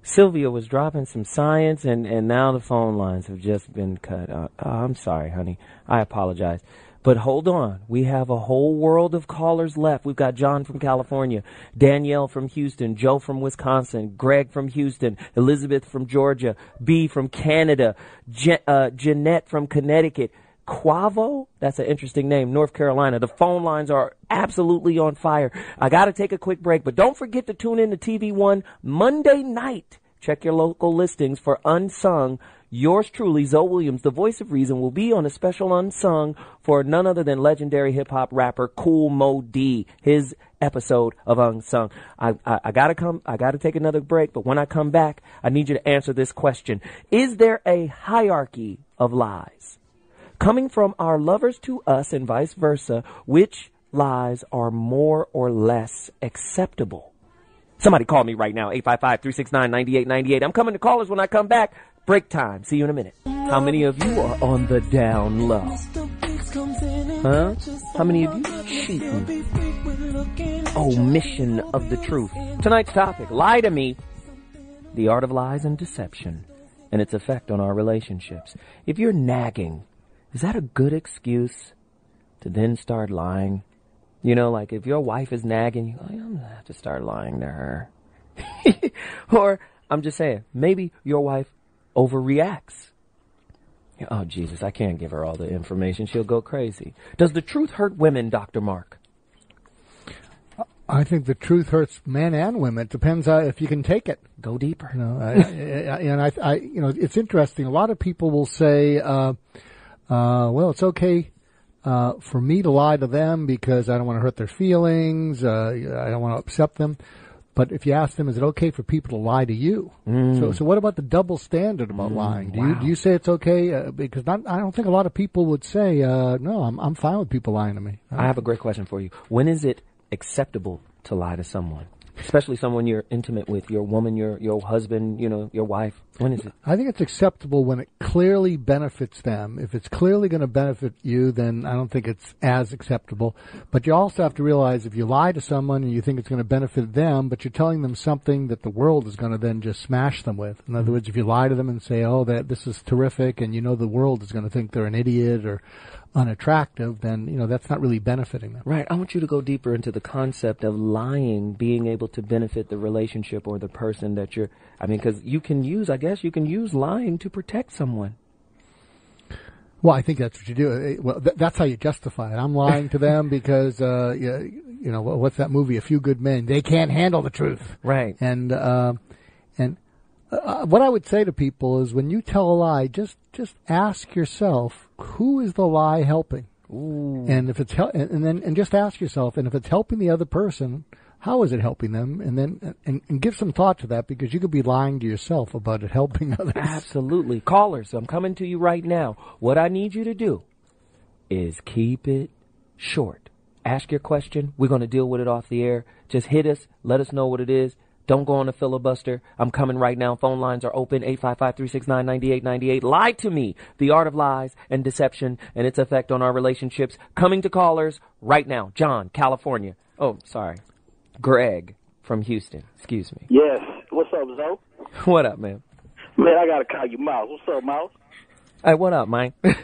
Sylvia was dropping some science, and now the phone lines have just been cut. I'm sorry, honey. I apologize. But hold on. We have a whole world of callers left. We've got John from California, Danielle from Houston, Joe from Wisconsin, Greg from Houston, Elizabeth from Georgia, B from Canada, Jeanette from Connecticut, Quavo, that's an interesting name, North Carolina. The phone lines are absolutely on fire. I got to take a quick break, but don't forget to tune in to TV One Monday night. Check your local listings for Unsung. Yours truly, Zoe Williams, the voice of reason, will be on a special Unsung for none other than legendary hip-hop rapper Kool Mo D, his episode of Unsung. I gotta take another break, but when I come back, I need you to answer this question. Is there a hierarchy of lies? Coming from our lovers to us and vice versa, which lies are more or less acceptable? Somebody call me right now, 855-369-9898. I'm coming to callers when I come back. Break time. See you in a minute. How many of you are on the down low? Huh? How many of you cheating? Omission of the truth. Tonight's topic, lie to me. The art of lies and deception and its effect on our relationships. If you're nagging, is that a good excuse to then start lying? You know, like if your wife is nagging, you go, I'm going to have to start lying to her. Or, I'm just saying, maybe your wife overreacts. Oh, Jesus, I can't give her all the information. She'll go crazy. Does the truth hurt women, Dr. Mark? I think the truth hurts men and women. It depends if you can take it. Go deeper. You know, it's interesting. A lot of people will say, well, it's okay for me to lie to them because I don't want to hurt their feelings. I don't want to upset them. But if you ask them, is it okay for people to lie to you? So what about the double standard about lying? Do you say it's okay? Because I don't think a lot of people would say, no, I'm fine with people lying to me. I have a great question for you. When is it acceptable to lie to someone? Especially someone you're intimate with, your woman, your husband, you know, your wife. When is it? I think it's acceptable when it clearly benefits them. If it's clearly going to benefit you, then I don't think it's as acceptable. But you also have to realize if you lie to someone and you think it's going to benefit them, but you're telling them something that the world is going to then just smash them with. In other words, if you lie to them and say, oh, this is terrific, and you know the world is going to think they're an idiot or unattractive, then, you know, that's not really benefiting them. Right. I want you to go deeper into the concept of lying being able to benefit the relationship or the person that you're, because you can use lying to protect someone. Well, I think that's what you do. Well, that's how you justify it. I'm lying to them because, you know, what's that movie, A Few Good Men? They can't handle the truth. Right. And what I would say to people is when you tell a lie, just ask yourself, who is the lie helping? Ooh. And if it's and just ask yourself, and if it's helping the other person, how is it helping them? And then and give some thought to that, because you could be lying to yourself about it helping others. Absolutely. Callers, I'm coming to you right now. What I need you to do is keep it short. Ask your question. We're going to deal with it off the air. Just hit us. Let us know what it is. Don't go on a filibuster. I'm coming right now. Phone lines are open, 855-369-9898. Lie to me. The art of lies and deception and its effect on our relationships. Coming to callers right now. John, California. Oh, sorry. Greg from Houston. Excuse me. Yes. What's up, Zoe? What up, man? Man, I got to call you Mouse. What's up, Mouse? Hey, what up, Mike? That's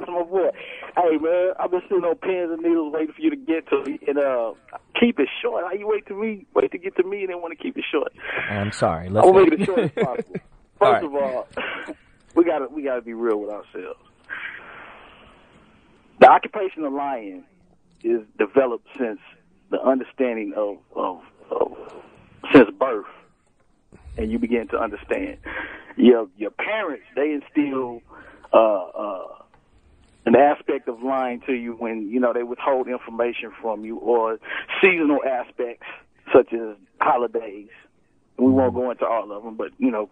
my boy. Hey, man, I've been sitting on pins and needles waiting for you to get to me. And keep it short. How you wait to get to me and then want to keep it short? I'm sorry. I'll make it as short as possible. First of all, we gotta be real with ourselves. The occupation of lying is developed since the understanding of since birth, and you begin to understand. Your parents, they instill an aspect of lying to you when, you know, they withhold information from you, or seasonal aspects such as holidays. We won't go into all of them, but, you know,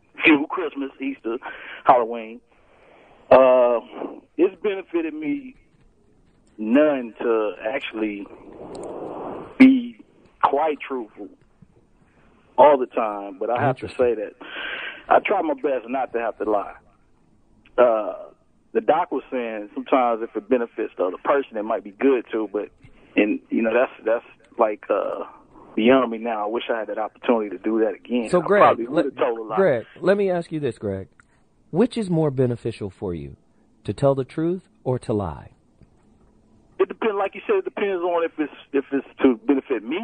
Christmas, Easter, Halloween. It's benefited me none to actually be quite truthful all the time, but I have to say that I try my best not to have to lie. The doc was saying sometimes if it benefits the other person, it might be good too, but, and you know, that's like beyond me now. I wish I had that opportunity to do that again. So, Greg, Greg, let me ask you this, Greg. Which is more beneficial for you, to tell the truth or to lie? It depends. Like you said, it depends on if it's to benefit me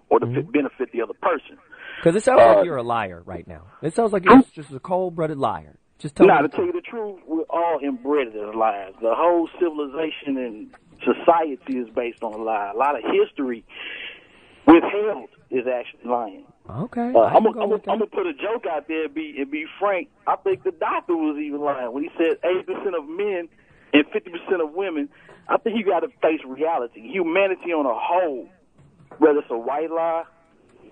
or to benefit the other person. Because it sounds like you're a liar right now. It sounds like you're just a cold-blooded liar. Just tell me. To tell you the truth, we're all inbred as liars. The whole civilization and society is based on a lie. A lot of history withheld is actually lying. Okay. I'm gonna put a joke out there and be frank. I think the doctor was even lying when he said 80% of men and 50% of women. I think you got to face reality. Humanity on a whole, whether it's a white lie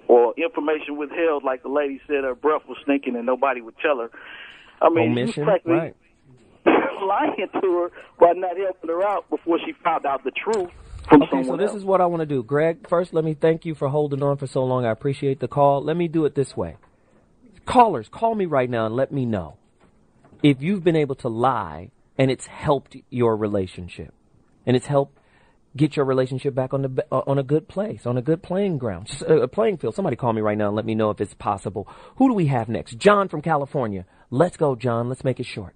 or information withheld, like the lady said her breath was stinking and nobody would tell her. I mean, omission, right. Lying to her by not helping her out before she found out the truth from someone so this else. is what I want to do. Greg, first let me thank you for holding on for so long. I appreciate the call. Let me do it this way. Callers, call me right now and let me know if you've been able to lie and it's helped your relationship. And it's helped get your relationship back on a good place, on a good playing ground, a playing field. Somebody call me right now and let me know if it's possible. Who do we have next? John from California. Let's go, John. Let's make it short.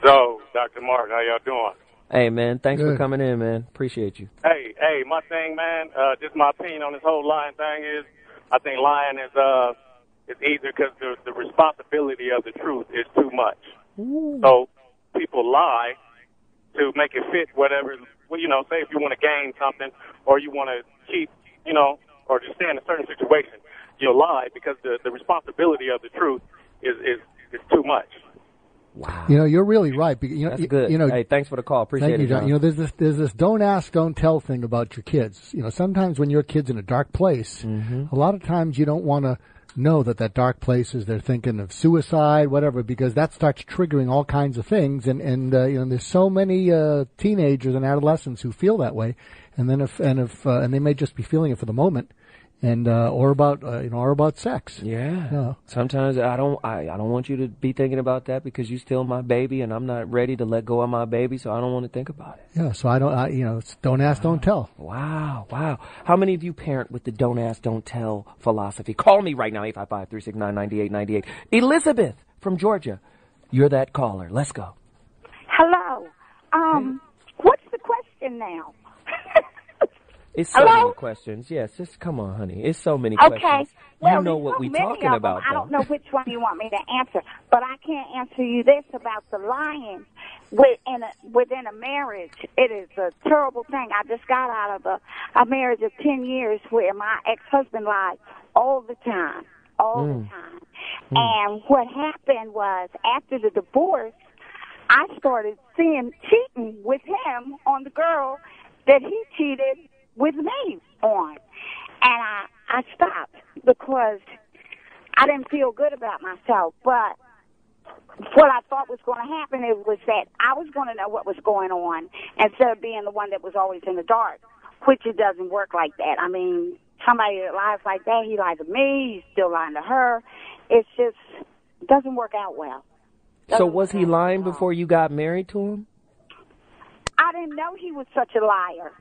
So, Dr. Mark, how y'all doing? Hey, man. Thanks for coming in, man. Appreciate you. Hey, my thing, man, just my opinion on this whole lying thing is, I think lying is easier because the responsibility of the truth is too much. Ooh. So people lie to make it fit whatever, say if you want to gain something or you want to keep, or just stay in a certain situation, you'll lie because the responsibility of the truth is too much. Wow. You're really right. That's good. Hey, thanks for the call. Appreciate it, John. There's this don't ask, don't tell thing about your kids. Sometimes when your kid's in a dark place, a lot of times you don't want to know that dark place is they're thinking of suicide, whatever, because that starts triggering all kinds of things. And there's so many teenagers and adolescents who feel that way, and then if they may just be feeling it for the moment. And or about sex. Yeah. Sometimes I don't want you to be thinking about that because you still my baby and I'm not ready to let go of my baby, so I don't want to think about it. Yeah. So it's don't ask, don't tell. Wow. How many of you parent with the don't ask, don't tell philosophy? Call me right now, 855-369-9898. Elizabeth from Georgia, you're that caller. Let's go. Hello. What's the question now? It's so many questions. Yes, just come on, honey. It's so many questions. Well, you know what we're talking about, I don't know which one you want me to answer, but I can't answer you this about the lying within a marriage. It is a terrible thing. I just got out of a marriage of 10 years where my ex-husband lied all the time. And what happened was after the divorce, I started seeing cheating with him on the girl that he cheated with me on. And I stopped because I didn't feel good about myself. But what I thought was going to happen was that I was going to know what was going on instead of being the one that was always in the dark, which it doesn't work like that. I mean, somebody that lies like that, he lied to me, he's still lying to her. It doesn't work out well. So was he lying before you got married to him? I didn't know he was such a liar.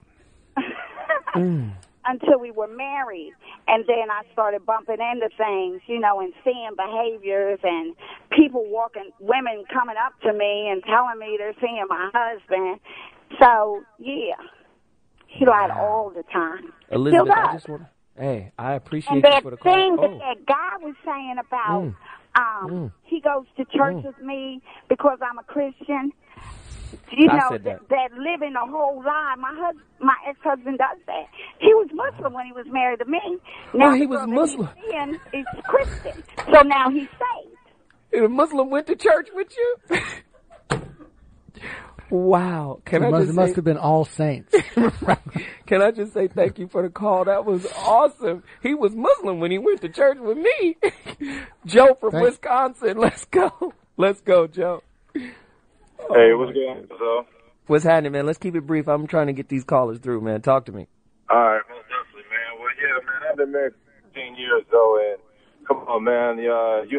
Until we were married. And then I started bumping into things, and seeing behaviors and women coming up to me and telling me they're seeing my husband. So, yeah, he lied all the time. Elizabeth, I just want to, I appreciate you for the call. And that thing that guy was saying about he goes to church with me because I'm a Christian. That living a whole lie. My ex-husband does that. He was Muslim when he was married to me. Now he was Muslim. He's Christian. So now he's saved. And a Muslim went to church with you? Wow. It must have been All Saints. Can I just say thank you for the call? That was awesome. He was Muslim when he went to church with me. Joe from Wisconsin. Let's go. Let's go, Joe. Hey, what's going on, Zoe? What's happening, man? Let's keep it brief. I'm trying to get these callers through, man. Talk to me. All right, most definitely, man. Well, yeah, man, I've been married for 15 years, though, and come on, man, you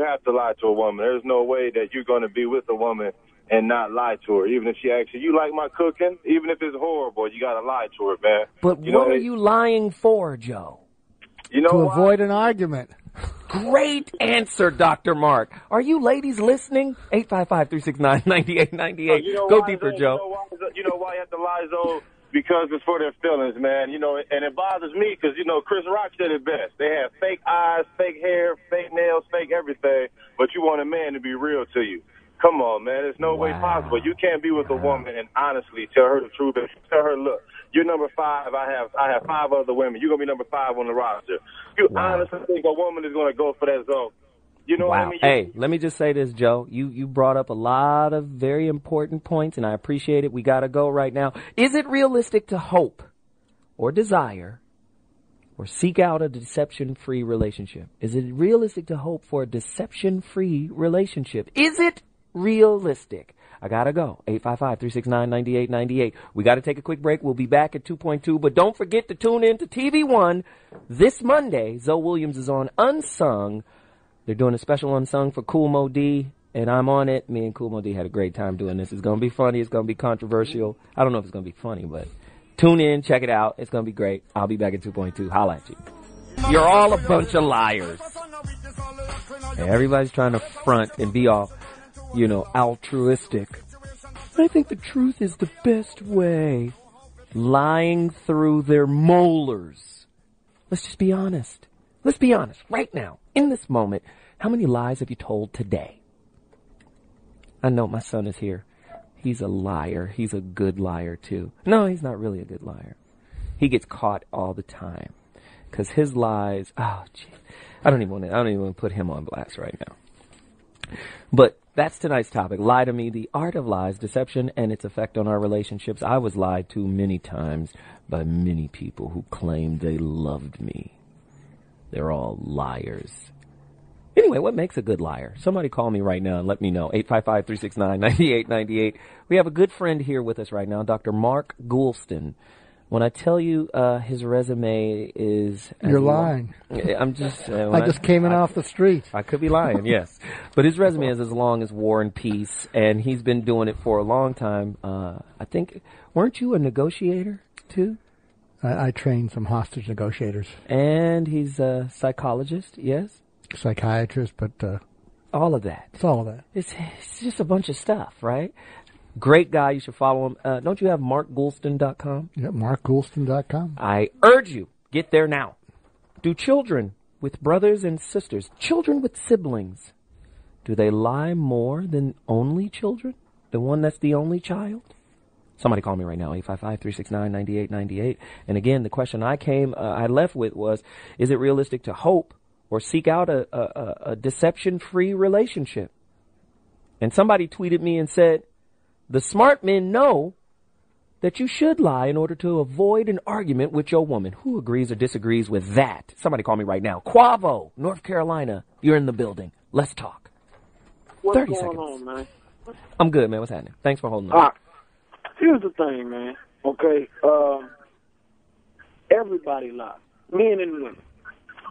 have to lie to a woman. There's no way that you're going to be with a woman and not lie to her, even if she asks you like my cooking, even if it's horrible, you got to lie to her, man. But what are you lying for, Joe? To avoid an argument. Great answer, Dr. Mark. Are you ladies listening? 855-369-9898. Go deeper, Joe. You know why you have to lie, Zoe? Because it's for their feelings, man. And it bothers me because, Chris Rock said it best. They have fake eyes, fake hair, fake nails, fake everything, but you want a man to be real to you. Come on, man. There's no way possible. You can't be with a woman and honestly tell her the truth and tell her, look, You're number 5. I have 5 other women. You're gonna be number 5 on the roster. You honestly think a woman is gonna go for that Zoe? You know what I mean? Hey, let me just say this, Joe. You brought up a lot of very important points, and I appreciate it. We got to go right now. Is it realistic to hope or desire or seek out a deception-free relationship? Is it realistic to hope for a deception-free relationship? Is it realistic? I got to go. 855-369-9898. We got to take a quick break. We'll be back at 2.2, but don't forget to tune in to TV One this Monday. ZoWilliams is on Unsung. They're doing a special Unsung for Kool Mo D, and I'm on it. Me and Kool Mo D had a great time doing this. It's going to be funny. It's going to be controversial. I don't know if it's going to be funny, but tune in, check it out. It's going to be great. I'll be back at 2.2. Holla at you. You're all a bunch of liars. And everybody's trying to front and be all, altruistic. I think the truth is the best way. Lying through their molars. Let's just be honest. Let's be honest. Right now, in this moment, how many lies have you told today? I know my son is here. He's a liar. He's a good liar, too. No, he's not really a good liar. He gets caught all the time. Because his lies, I don't even want to put him on blast right now. But that's tonight's topic. Lie to me, the art of lies, deception, and its effect on our relationships. I was lied to many times by many people who claimed they loved me. They're all liars. Anyway, what makes a good liar? Somebody call me right now and let me know. 855-369-9898. We have a good friend here with us right now, Dr. Mark Goulston. When I tell you his resume is... You're lying. I'm just... I just came in off the street. I could be lying, yes. But his resume is as long as War and Peace, and he's been doing it for a long time. I think... Weren't you a negotiator, too? I trained some hostage negotiators. And he's a psychologist, yes? Psychiatrist, but... all of that. It's all of that. It's just a bunch of stuff, right? Great guy. You should follow him. Don't you have markgoulston.com? Yeah, markgoulston.com. I urge you, get there now. Do children with brothers and sisters, children with siblings, do they lie more than only children? The one that's the only child? Somebody call me right now, 855-369-9898. And again, the question I left with was, is it realistic to hope or seek out a deception-free relationship? And somebody tweeted me and said, the smart men know that you should lie in order to avoid an argument with your woman. Who agrees or disagrees with that? Somebody call me right now. Quavo, North Carolina, you're in the building. Let's talk. What's 30 going seconds. on, man? I'm good, man. What's happening? Thanks for holding on. Here's the thing, man. Okay, everybody lies, men and women.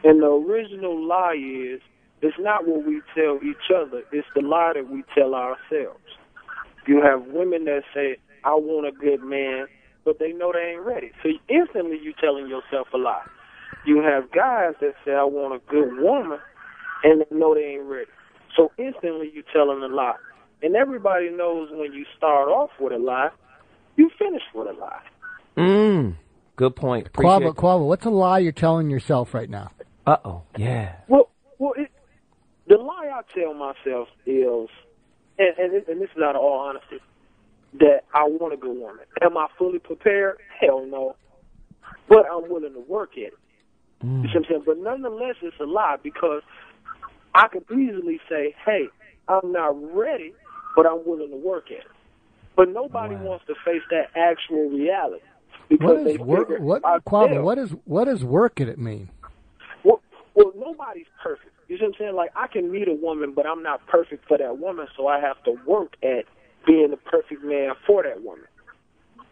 And the original lie is, it's not what we tell each other, it's the lie that we tell ourselves. You have women that say, I want a good man, but they know they ain't ready. So instantly you're telling yourself a lie. You have guys that say, I want a good woman, and they know they ain't ready. So instantly you're telling a lie. And everybody knows when you start off with a lie, you finish with a lie. Good point. Quavo, what's a lie you're telling yourself right now? Uh-oh, yeah. Well, the lie I tell myself is, and this is out of all honesty, that I want a good woman. Am I fully prepared? Hell no. But I'm willing to work at it. You see what I'm saying? But nonetheless, it's a lie because I could easily say, hey, I'm not ready, but I'm willing to work at it. But nobody wants to face that actual reality. Because what does work at it mean? Well, nobody's perfect. You see what I'm saying? Like, I can meet a woman, but I'm not perfect for that woman, so I have to work at being the perfect man for that woman.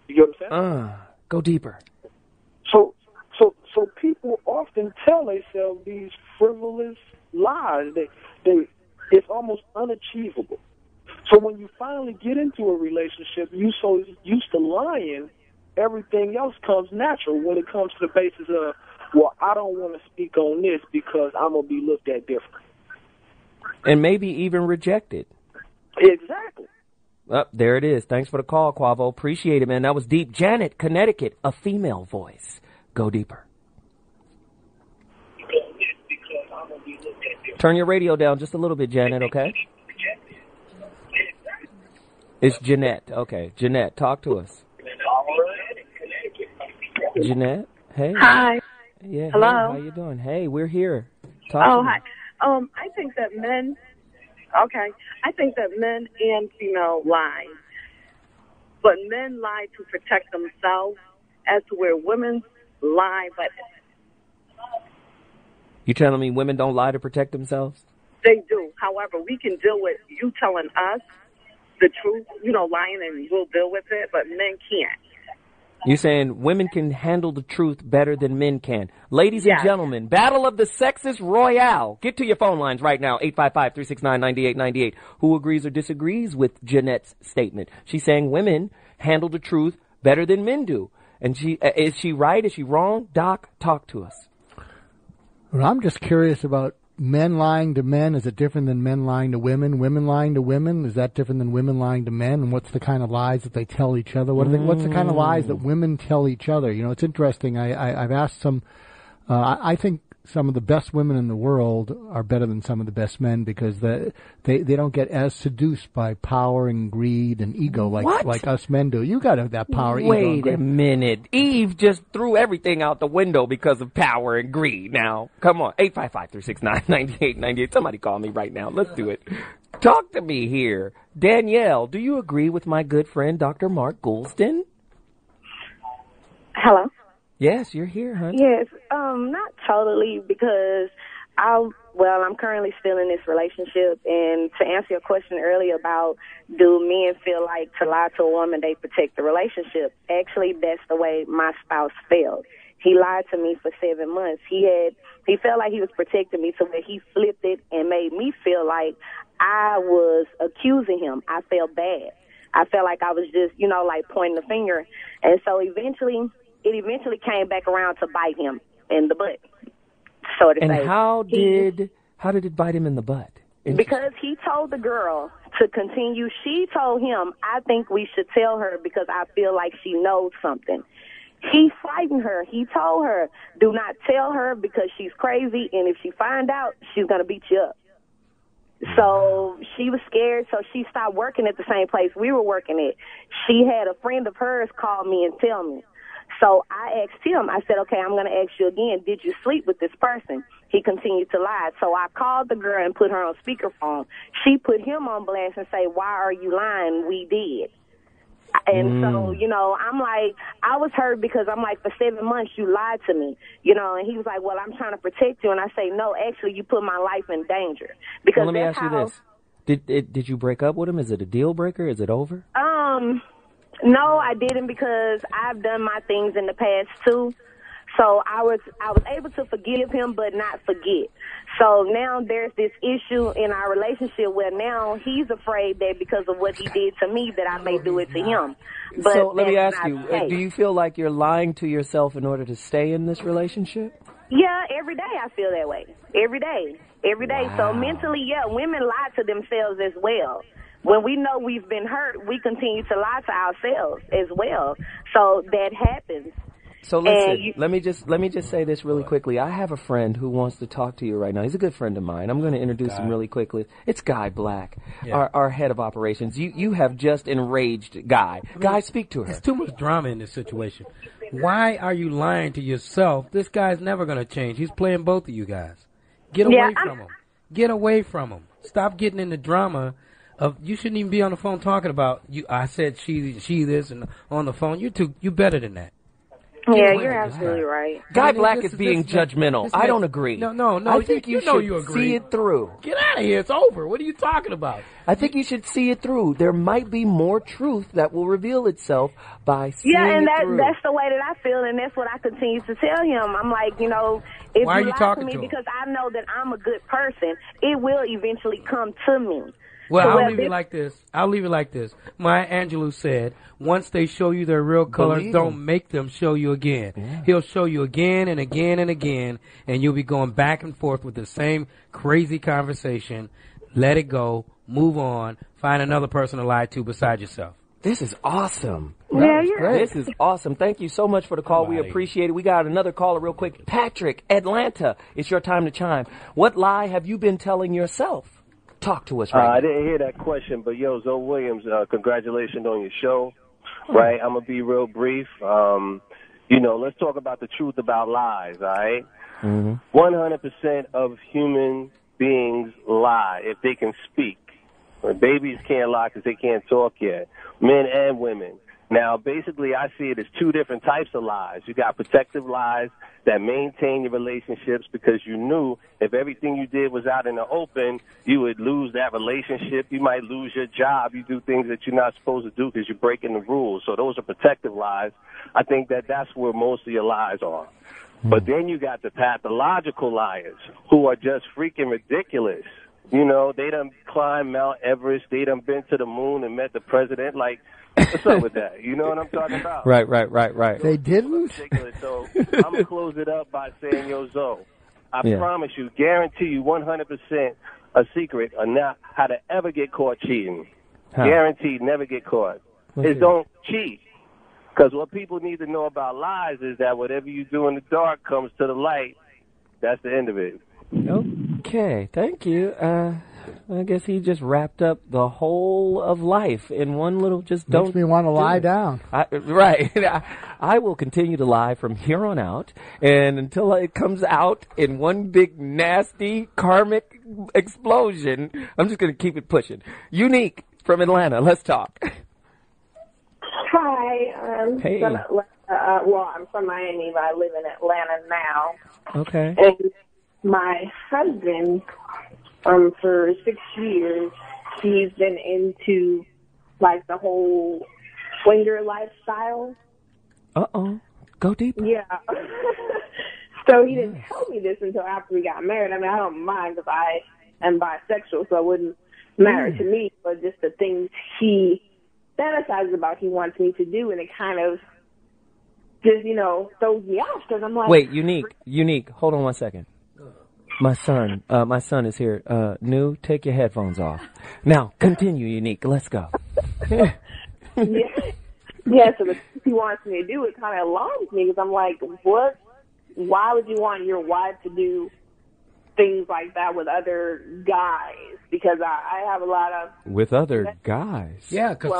You get what I'm saying? Go deeper. So people often tell themselves these frivolous lies. It's almost unachievable. So when you finally get into a relationship, you so used to lying, everything else comes natural when it comes to the basis of, well, I don't want to speak on this because I'm going to be looked at different. And maybe even rejected. Exactly. There it is. Thanks for the call, Quavo. Appreciate it, man. That was deep. Janet, Connecticut, a female voice. Go deeper. Turn your radio down just a little bit, Janet, okay? It's Jeanette. Okay, Jeanette, talk to us. Jeanette, hey. Hi. Yeah. Hello. Hey, how you doing? Hey, we're here. Talk Oh, to me. hi. I think that men and female lie. But men lie to protect themselves as to where women lie, but You telling me women don't lie to protect themselves? they do. However, we can deal with you telling us the truth, lying, and we'll deal with it, but men can't. You're saying women can handle the truth better than men can. Ladies Yes. and gentlemen, battle of the sexes royale. Get to your phone lines right now, 855-369-9898. Who agrees or disagrees with Jeanette's statement? She's saying women handle the truth better than men do. And is she right? Is she wrong? Doc, talk to us. Well, I'm just curious about men lying to men. Is it different than men lying to women? Women lying to women? Is that different than women lying to men? And what's the kind of lies that they tell each other? What's the kind of lies that women tell each other? It's interesting. I've asked some. I think some of the best women in the world are better than some of the best men because they don't get as seduced by power and greed and ego like us men do. You got to have that power. Wait ego, a minute. Eve just threw everything out the window because of power and greed. Now, come on. 855-369-9898. Somebody call me right now. Let's do it. Talk to me here. Danielle, do you agree with my good friend, Dr. Mark Goulston? Hello? Yes, you're here, honey. Yes, not totally because I'm currently still in this relationship, and to answer your question earlier about do men feel like to lie to a woman they protect the relationship, actually that's the way my spouse felt. He lied to me for 7 months. He felt like he was protecting me to where he flipped it and made me feel like I was accusing him. I felt bad. I felt like I was just, like pointing the finger. And so it eventually came back around to bite him in the butt, so to say. And how did it bite him in the butt? Because he told the girl to continue. She told him, I think we should tell her because I feel like she knows something. He frightened her. He told her, do not tell her because she's crazy, and if she find out, she's going to beat you up. So she was scared, so she stopped working at the same place we were working at. She had a friend of hers call me and tell me. So I asked him, I said, okay, I'm going to ask you again, did you sleep with this person? He continued to lie. So I called the girl and put her on speakerphone. She put him on blast and say, why are you lying? We did. And so, I'm like, I was hurt because I'm like, for 7 months you lied to me, and he was like, well, I'm trying to protect you. And I say, no, actually, you put my life in danger. Because well, let me ask you this. Did you break up with him? Is it a deal breaker? Is it over? No, I didn't because I've done my things in the past too. So I was able to forgive him but not forget. So now there's this issue in our relationship where now he's afraid that because of what he did to me that I may do it to him. But so let me ask you, okay. Do you feel like you're lying to yourself in order to stay in this relationship? Yeah, every day I feel that way. Every day. Wow. So mentally, yeah, women lie to themselves as well. When we know we've been hurt, we continue to lie to ourselves as well. So that happens. So listen, let me just say this really quickly. I have a friend who wants to talk to you right now. He's a good friend of mine. I'm going to introduce him really quickly. It's Guy Black, our head of operations. You have just enraged Guy. Guy, speak to her. There's too much drama in this situation. Why are you lying to yourself? This guy's never going to change. He's playing both of you guys. Get away from him. Get away from him. Stop getting in the drama. You shouldn't even be on the phone talking about you. I said she this and on the phone. You better than that. Yeah, you're absolutely right. Guy Black is being judgmental. I don't agree. No. I think you should agree. See it through. Get out of here. It's over. What are you talking about? I think you should see it through. There might be more truth that will reveal itself by seeing it through. That's the way that I feel, and that's what I continue to tell him. I'm like, if Why are you you lie talking to me to him? because I know that I'm a good person, it will eventually come to me. Well, I'll leave it like this. Maya Angelou said, once they show you their real colors, don't make them show you again. Yeah. He'll show you again and again and again, and you'll be going back and forth with the same crazy conversation. Let it go. Move on. Find another person to lie to beside yourself. This is awesome. Yeah, you're great. This is awesome. Thank you so much for the call. We appreciate it. We got another caller real quick. Patrick, Atlanta. It's your time to chime. What lie have you been telling yourself? Talk to us right now. I didn't hear that question, but ZoWilliams, congratulations on your show. Right, I'm gonna be real brief. let's talk about the truth about lies, all right? 100% of human beings lie if they can speak. Babies can't lie because they can't talk yet, men and women. Now, basically, I see it as two different types of lies. You got protective lies that maintain your relationships because you knew if everything you did was out in the open, you would lose that relationship. You might lose your job. You do things that you're not supposed to do because you're breaking the rules. So those are protective lies. I think that that's where most of your lies are. But then you got the pathological liars who are just freaking ridiculous. They done climbed Mount Everest. They done been to the moon and met the president. Like, what's up with that? You know what I'm talking about? Right. They didn't? So I'm going to close it up by saying, yo, Zoe, I promise you, guarantee you 100% a secret on not how to ever get caught cheating. Guaranteed, never get caught. Don't cheat. Because what people need to know about lies is that whatever you do in the dark comes to the light. That's the end of it. Okay, thank you. I guess he just wrapped up the whole of life in one little don't. Makes me want to lie down. Right. I will continue to lie from here on out, and until it comes out in one big nasty karmic explosion, I'm just going to keep it pushing. Unique from Atlanta. Let's talk. Hi. Hey. I'm from Miami, but I live in Atlanta now. Okay. And my husband, for 6 years, he's been into, like, the whole swinger lifestyle. Uh-oh. Go deeper. Yeah. So he didn't tell me this until after we got married. I mean, I don't mind because I am bisexual, so it wouldn't matter to me, but just the things he fantasizes about he wants me to do, and it kind of just, throws me off because I'm like... Wait, Unique, hold on one second. My son is here. New, take your headphones off. Now, continue, Unique. Let's go. Yeah, so the things he wants me to do, it kind of alarms me because I'm like, what? Why would you want your wife to do things like that with other guys? Because I have a lot of... With other guys? Yeah, because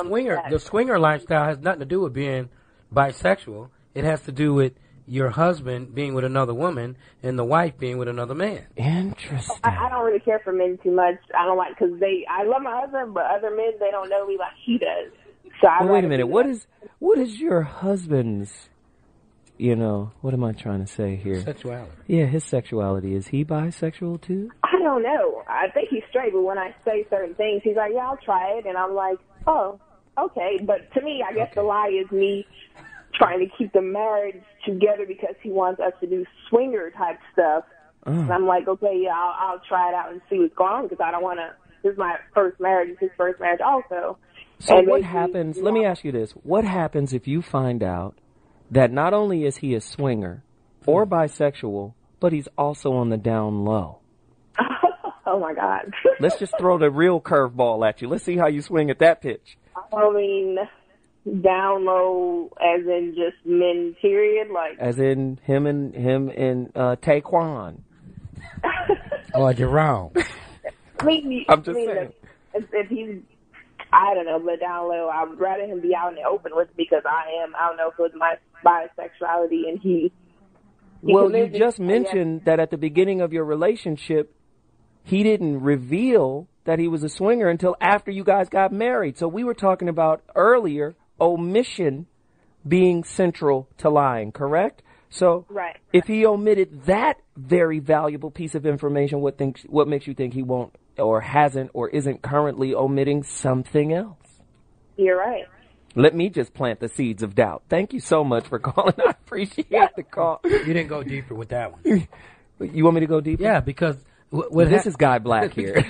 the swinger lifestyle has nothing to do with being bisexual. It has to do with your husband being with another woman and the wife being with another man. Interesting. I don't really care for men too much. I don't like, because I love my husband, but other men, they don't know me like he does. So wait a minute. What is your husband's, what am I trying to say here? Sexuality. Yeah, his sexuality. Is he bisexual too? I don't know. I think he's straight, but when I say certain things, he's like, yeah, I'll try it. And I'm like, oh, okay. But to me, I guess the lie is me trying to keep the marriage together because he wants us to do swinger type stuff. And I'm like, okay, yeah, I'll try it out and see what's going on because I don't want to. This is my first marriage. It's his first marriage also. So what happens? Let me ask you this: what happens if you find out that not only is he a swinger or bisexual, but he's also on the down low? Oh my God! Let's just throw the real curveball at you. Let's see how you swing at that pitch. I mean, down low, as in just men, period, like as in him and Taekwon. Or Jerome. I'm just saying. If he's, I don't know, but down low, I would rather him be out in the open with me because I don't know if it was my bisexuality and he well, you just mentioned that at the beginning of your relationship, he didn't reveal that he was a swinger until after you guys got married. So we were talking about earlier omission being central to lying, correct? So right. If he omitted that very valuable piece of information, what makes you think he won't or hasn't or isn't currently omitting something else? You're right. Let me just plant the seeds of doubt. Thank you so much for calling. I appreciate the call. You didn't go deeper with that one. You want me to go deeper? Yeah, because... this is Guy Black here.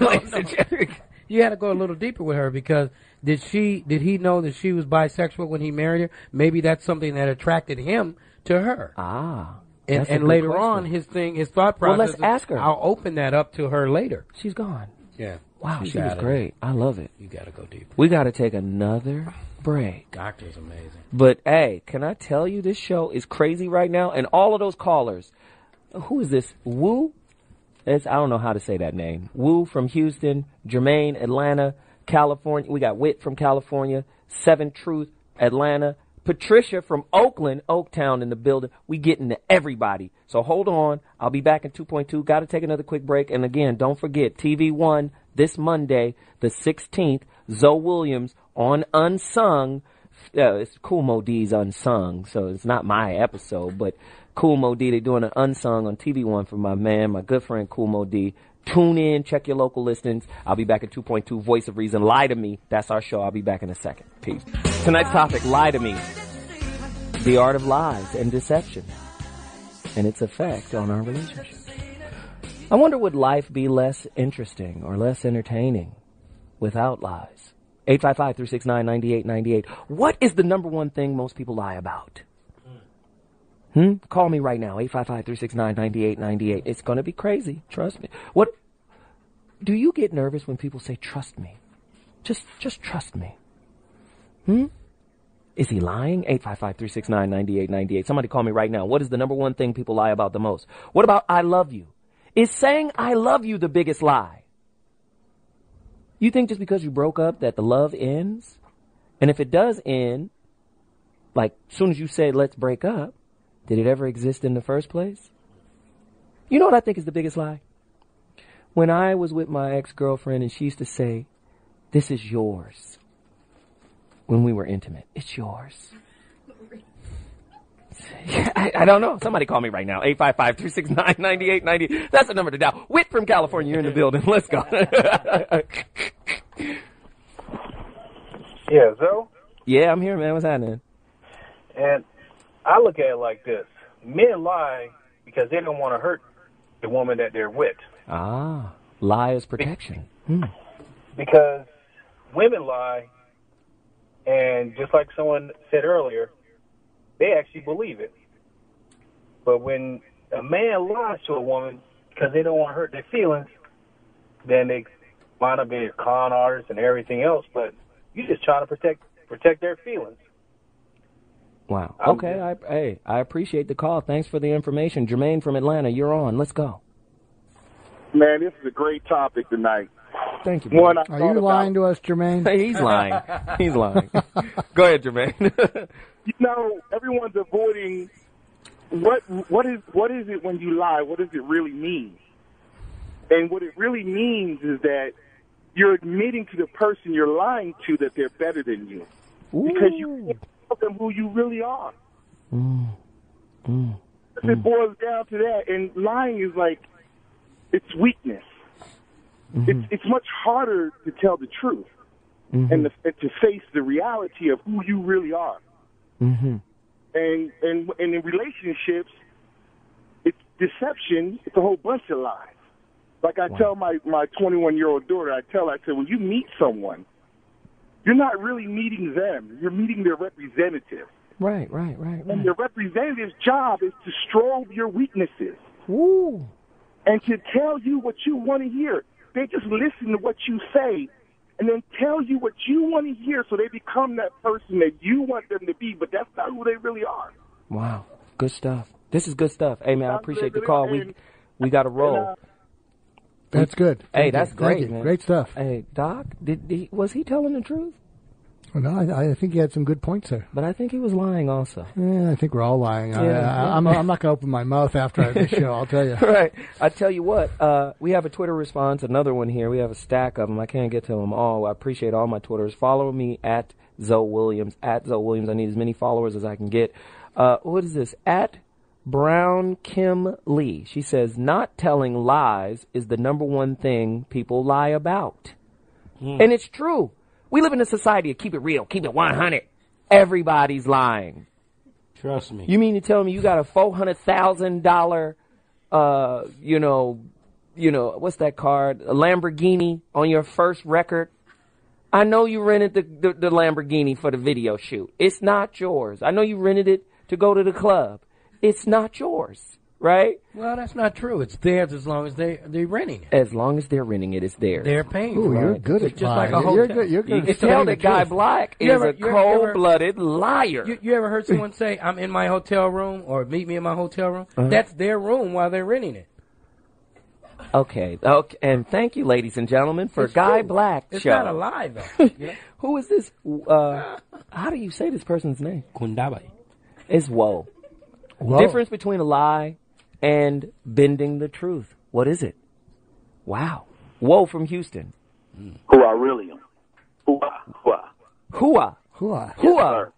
You had to go a little deeper with her because did he know that she was bisexual when he married her? Maybe that's something that attracted him to her. And later on, his thought process. Well, let's ask her. I'll open that up to her later. She's gone. Yeah. Wow, she was great. I love it. You got to go deeper. We got to take another break. Doctor's amazing. But hey, can I tell you, this show is crazy right now, and all of those callers. Who is this? Woo? I don't know how to say that name. Woo from Houston, Jermaine, Atlanta, California. We got Wit from California, Seven Truth, Atlanta, Patricia from Oakland, Oaktown in the building. We getting to everybody. So hold on. I'll be back in 2.2. Got to take another quick break. And again, don't forget, TV1 this Monday, the 16th, ZoWilliams on Unsung. It's Cool Mo D's Unsung, so it's not my episode, but Cool Mo D, they're doing an Unsung on TV1 for my man, my good friend Cool Mo D. Tune in, check your local listings. I'll be back at 2.2, Voice of Reason. Lie to Me. That's our show. I'll be back in a second. Peace. Tonight's topic, Lie to Me. The art of lies and deception and its effect on our relationships. I wonder, would life be less interesting or less entertaining without lies? 855-369-9898. What is the number one thing most people lie about? Call me right now, 855-369-9898. It's going to be crazy. Trust me. What? Do you get nervous when people say, trust me? Just trust me. Is he lying? 855-369-9898. Somebody call me right now. What is the number one thing people lie about the most? What about I love you? Is saying I love you the biggest lie? You think just because you broke up that the love ends? And if it does end, like as soon as you say let's break up, did it ever exist in the first place? You know what I think is the biggest lie? When I was with my ex-girlfriend and she used to say, this is yours. When we were intimate, it's yours. I don't know. Somebody call me right now. 855-369-9898. That's the number to dial. Whit from California, you're in the building. Let's go. Yeah, Zoe? Yeah, I'm here, man. What's happening? And I look at it like this. Men lie because they don't want to hurt the woman that they're with. Ah, lie is protection. Because women lie, and just like someone said earlier, they actually believe it. But when a man lies to a woman because they don't want to hurt their feelings, then they wind up being con artists and everything else, but you just try to protect their feelings. Wow. Okay. I appreciate the call. Thanks for the information. Jermaine from Atlanta, you're on. Let's go. Man, this is a great topic tonight. Thank you. Are you lying to us, Jermaine? He's lying. He's lying. Go ahead, Jermaine. You know, everyone's avoiding what is it when you lie? What does it really mean? And what it really means is that you're admitting to the person you're lying to that they're better than you. Ooh. Because you can't tell them who you really are. It boils down to that. And lying is like, it's weakness. It's much harder to tell the truth and to face the reality of who you really are. And in relationships, it's deception. It's a whole bunch of lies. Like I tell my 21-year-old daughter, I said, when you meet someone, you're not really meeting them. You're meeting their representative. Right. And their representative's job is to strobe your weaknesses. Ooh. And to tell you what you want to hear. They just listen to what you say and then tell you what you want to hear so they become that person that you want them to be, but that's not who they really are. Wow. Good stuff. This is good stuff. Hey, man, I appreciate the call. We got to roll. That's good. Hey, that's great, man. Man. Great stuff. Hey, Doc, was he telling the truth? Well, no, I think he had some good points there. But I think he was lying also. Yeah, I think we're all lying. Yeah. I'm not going to open my mouth after this show, I'll tell you. Right. I tell you what, we have a Twitter response, another one here. We have a stack of them. I can't get to them all. I appreciate all my Twitters. Follow me at ZoWilliams, I need as many followers as I can get. What is this? At Brown Kim Lee. She says, not telling lies is the number one thing people lie about. And it's true. We live in a society of keep it real, keep it 100. Everybody's lying. Trust me. You mean to tell me you got a $400,000, what's that card? A Lamborghini on your first record? I know you rented the Lamborghini for the video shoot. It's not yours. I know you rented it to go to the club. It's not yours, right? Well, that's not true. It's theirs as long as they're renting it. As long as they're renting it, it's theirs. They're paying for it. You're good at just like a lying. hotel. You're good. You can tell that Guy Black is a cold-blooded liar. You ever heard someone say, I'm in my hotel room, or meet me in my hotel room? That's their room while they're renting it. Okay, and thank you, ladies and gentlemen, for Guy Black It's Show. not a lie, though. You know? Who is this? How do you say this person's name? Kundabai. It's whoa. Whoa. Difference between a lie and bending the truth. What is it? Wow. Whoa from Houston. Who I really am. Hooah. Yes,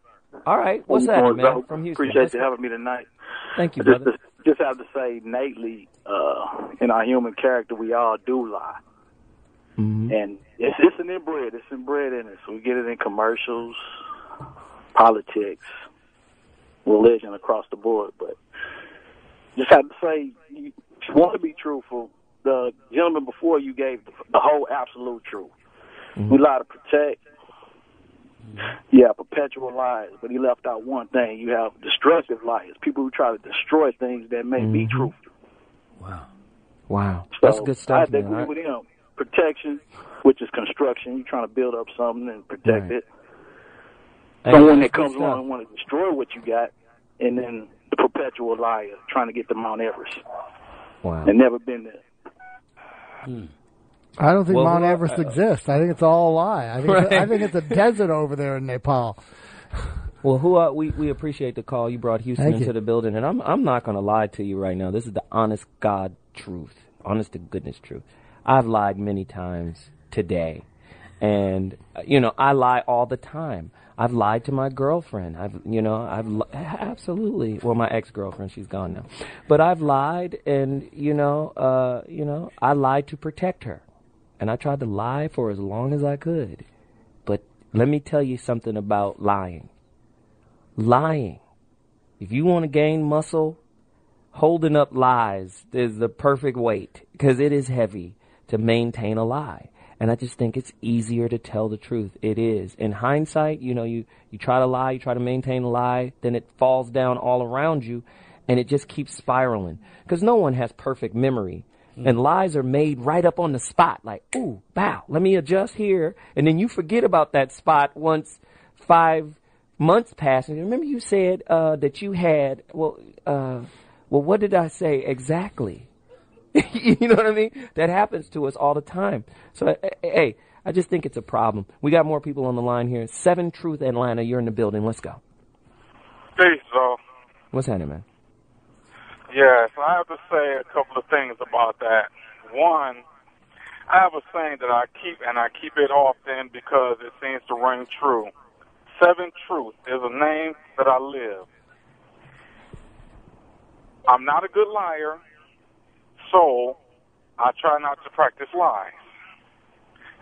All right. What's that, man? From Houston. Appreciate you having me tonight. Thank you, brother. Just have to say, innately, in our human character, we all do lie. Mm-hmm. And it's an inbred. It's inbred in us. We get it in commercials, politics, religion, across the board. But just have to say, if you want to be truthful, the gentleman before you gave the whole absolute truth. Mm-hmm. We lie to protect. Yeah, perpetual lies, but he left out one thing. You have destructive liars, people who try to destroy things that may be truthful. Wow. So That's good stuff, I have to man. agree with him. Protection, which is construction. You're trying to build up something and protect it. Someone that comes along and want to destroy what you got, and then the perpetual liar trying to get to Mount Everest. Wow. And never been there. I don't think Mount Everest exists. I think it's all a lie. I think it's a desert over there in Nepal. Well, we appreciate the call. You brought Houston Thank into you. the building, and I'm not going to lie to you right now. This is the honest God truth, honest to goodness truth. I've lied many times today, and I lie all the time. I've lied to my girlfriend. Absolutely. Well, my ex-girlfriend, she's gone now, but I've lied, and I lied to protect her, and I tried to lie for as long as I could. But let me tell you something about lying. Lying. If you want to gain muscle, holding up lies is the perfect weight, because it is heavy to maintain a lie. And I just think it's easier to tell the truth. It is. In hindsight, you try to lie, you try to maintain a lie, then it falls down all around you, and it just keeps spiraling. Because no one has perfect memory. And lies are made right up on the spot, like, ooh, wow, let me adjust here. And then you forget about that spot once 5 months pass. And remember you said that you had, well, what did I say exactly? You know what I mean? That happens to us all the time. So, hey, I just think it's a problem. We got more people on the line here. 7 Truth Atlanta, you're in the building. Let's go. Peace, so. What's happening, man? Yes, I have to say a couple of things about that. One, I have a saying that I keep it often because it seems to ring true. 7 Truth is a name that I live. I'm not a good liar, so I try not to practice lies.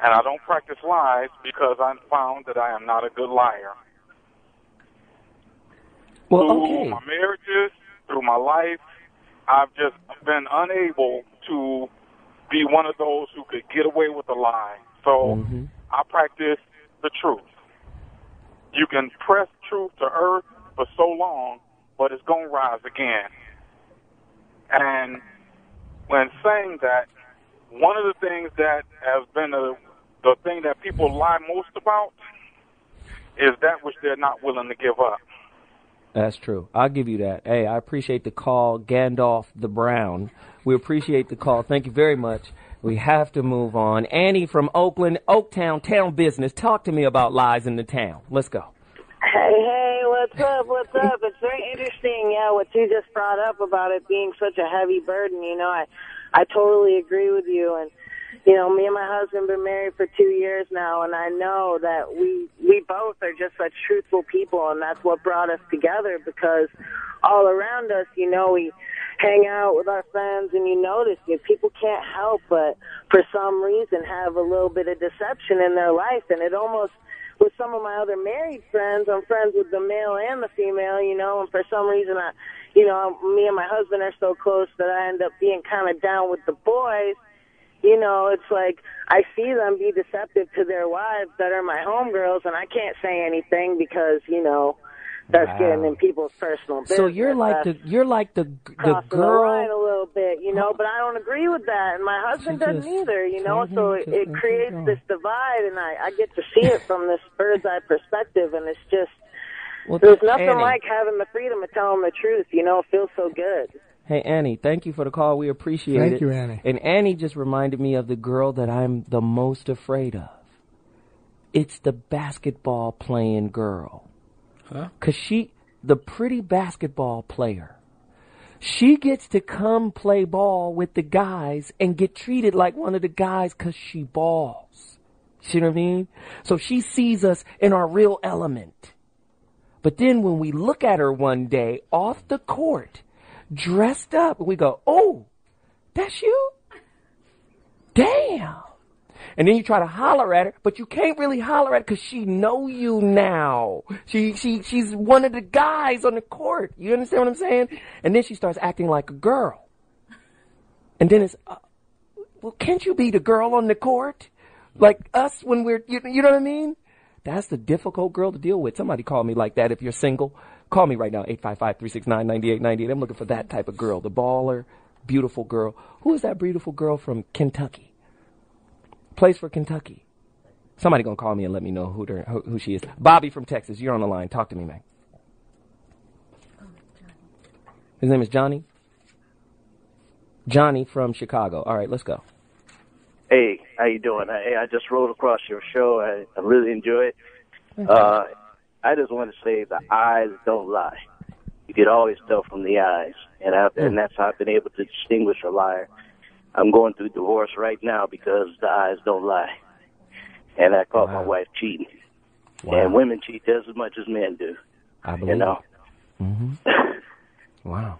And I don't practice lies because I found that I am not a good liar. Well, through my marriages, through my life, I've just been unable to be one of those who could get away with a lie. So I practice the truth. You can press truth to earth for so long, but it's going to rise again. And when saying that, one of the things that has been the thing that people lie most about is that which they're not willing to give up. That's true. I'll give you that. Hey, I appreciate the call, Gandalf the Brown. We appreciate the call. Thank you very much. We have to move on. Annie from Oakland, Oaktown, Town Business. Talk to me about lies in the town. Let's go. Hey, what's up? It's very interesting, what you just brought up about it being such a heavy burden. I totally agree with you. And, me and my husband have been married for 2 years now, and I know that we both are just such truthful people, and that's what brought us together, because all around us, we hang out with our friends, and you notice people can't help but, for some reason, have a little bit of deception in their life, and it almost, with some of my other married friends, I'm friends with the male and the female, and for some reason, me and my husband are so close that I end up being kind of down with the boys. It's like I see them be deceptive to their wives that are my homegirls, and I can't say anything because, that's getting in people's personal business. So you're like the crossing the girl line a little bit, but I don't agree with that, and my husband doesn't either, so it creates this divide, and I get to see it from this bird's eye perspective, and it's just, there's nothing like having the freedom of telling the truth, it feels so good. Hey, Annie, thank you for the call. We appreciate it. Thank you, Annie. And Annie just reminded me of the girl that I'm the most afraid of. It's the basketball playing girl. Huh? 'Cause the pretty basketball player, she gets to come play ball with the guys and get treated like one of the guys 'cause she balls. You know what I mean? So she sees us in our real element. But then when we look at her one day off the court, dressed up, we go, oh, that's you? Damn. And then you try to holler at her, but you can't really holler at her because she know you now. She's one of the guys on the court. You understand what I'm saying? And then she starts acting like a girl. And then it's, well, can't you be the girl on the court? Like us when we're, you know what I mean? That's the difficult girl to deal with. Somebody call me like that if you're single. Call me right now, 855-369-9898. I'm looking for that type of girl, the baller, beautiful girl. Who is that beautiful girl from Kentucky? Plays for Kentucky. Somebody gonna call me and let me know who she is. Bobby from Texas, you're on the line. Talk to me, man. His name is Johnny? Johnny from Chicago. All right, let's go. Hey, how you doing? I just rode across your show. I really enjoy it. I just want to say the eyes don't lie. You can always tell from the eyes, and that's how I've been able to distinguish a liar. I'm going through divorce right now because the eyes don't lie. And I caught my wife cheating. Wow. And women cheat just as much as men do. I believe it. Mm-hmm. Wow.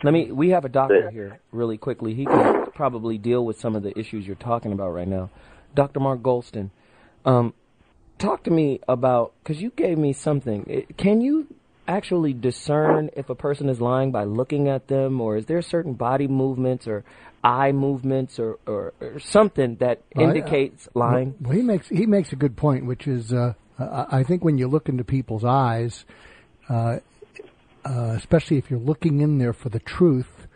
We have a doctor here really quickly. He can probably deal with some of the issues you're talking about right now. Dr. Mark Goulston, talk to me about, because you gave me something. Can you actually discern if a person is lying by looking at them, or is there certain body movements or eye movements or something that indicates lying? Well, he makes a good point, which is I think when you look into people's eyes, especially if you're looking in there for the truth,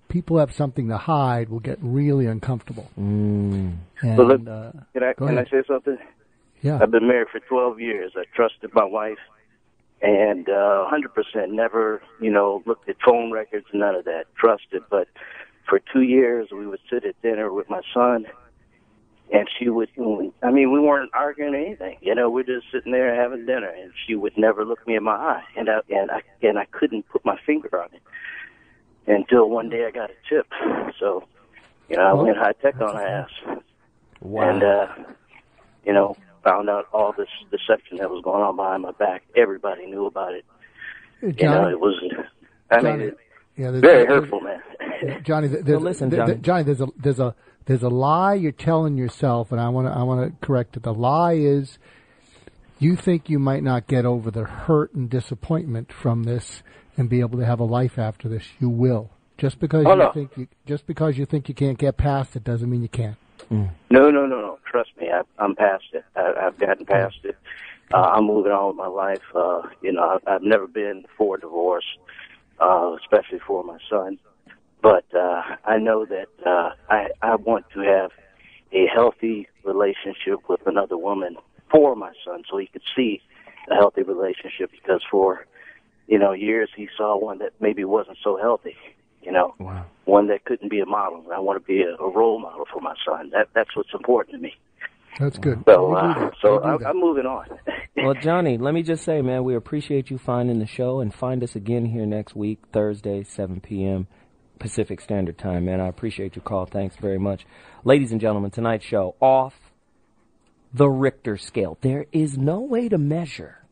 people have something to hide will get really uncomfortable. And, so look, can I say something? Yeah. I've been married for 12 years. I trusted my wife, and 100% never, looked at phone records, none of that. Trusted, but for 2 years we would sit at dinner with my son, and she would, we weren't arguing or anything. We're just sitting there having dinner, and she would never look me in my eye, and I couldn't put my finger on it until one day I got a tip. So, I went high tech on her ass. Wow. And, found out all this deception that was going on behind my back. Everybody knew about it. Johnny, it was, Johnny, very hurtful, man. Johnny, Johnny, there's a lie you're telling yourself, and I want to correct it. The lie is you think you might not get over the hurt and disappointment from this and be able to have a life after this. You will. Just because you think you can't get past it doesn't mean you can't. No. Trust me, I'm past it. I've gotten past it. I'm moving on with my life. I've never been for divorce, especially for my son. But I know that I want to have a healthy relationship with another woman for my son, so he could see a healthy relationship. Because for years he saw one that maybe wasn't so healthy. Wow. One that couldn't be a model. I want to be a role model for my son. That's what's important to me. That's good. So I'm moving on. Well, Johnny, let me just say, man, we appreciate you finding the show, and find us again here next week, Thursday, 7 p.m. Pacific Standard Time, man. I appreciate your call. Thanks very much. Ladies and gentlemen, tonight's show, off the Richter scale. There is no way to measure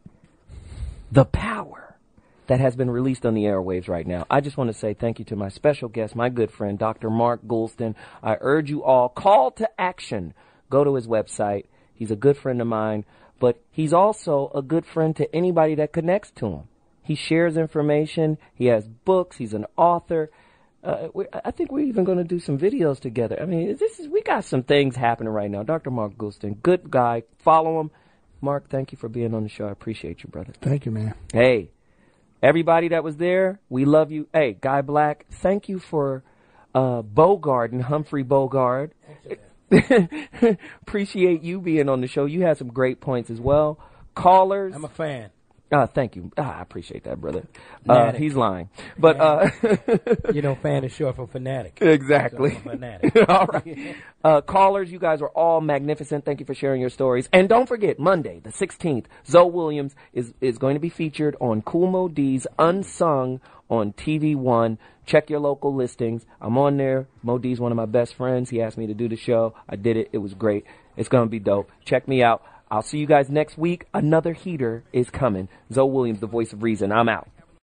the power that has been released on the airwaves right now. I just want to say thank you to my special guest, my good friend, Dr. Mark Goulston. I urge you all, call to action. Go to his website. He's a good friend of mine, but he's also a good friend to anybody that connects to him. He shares information. He has books. He's an author. I think we're even going to do some videos together. We got some things happening right now. Dr. Mark Goulston, good guy. Follow him. Mark, thank you for being on the show. I appreciate you, brother. Thank you, man. Hey. Everybody that was there, we love you. Hey, Guy Black, thank you for Bogart and Humphrey Bogart. Appreciate you being on the show. You had some great points as well. Callers. I'm a fan. Thank you. I appreciate that, brother. He's lying. But, fan is short for fanatic. Exactly. So fanatic. All right. Callers, you guys are all magnificent. Thank you for sharing your stories. And don't forget, Monday, the 16th, ZoWilliams is going to be featured on Kool Mo D's Unsung on TV One. Check your local listings. I'm on there. Mo D's one of my best friends. He asked me to do the show. I did it. It was great. It's going to be dope. Check me out. I'll see you guys next week. Another heater is coming. ZoWilliams, the voice of reason. I'm out.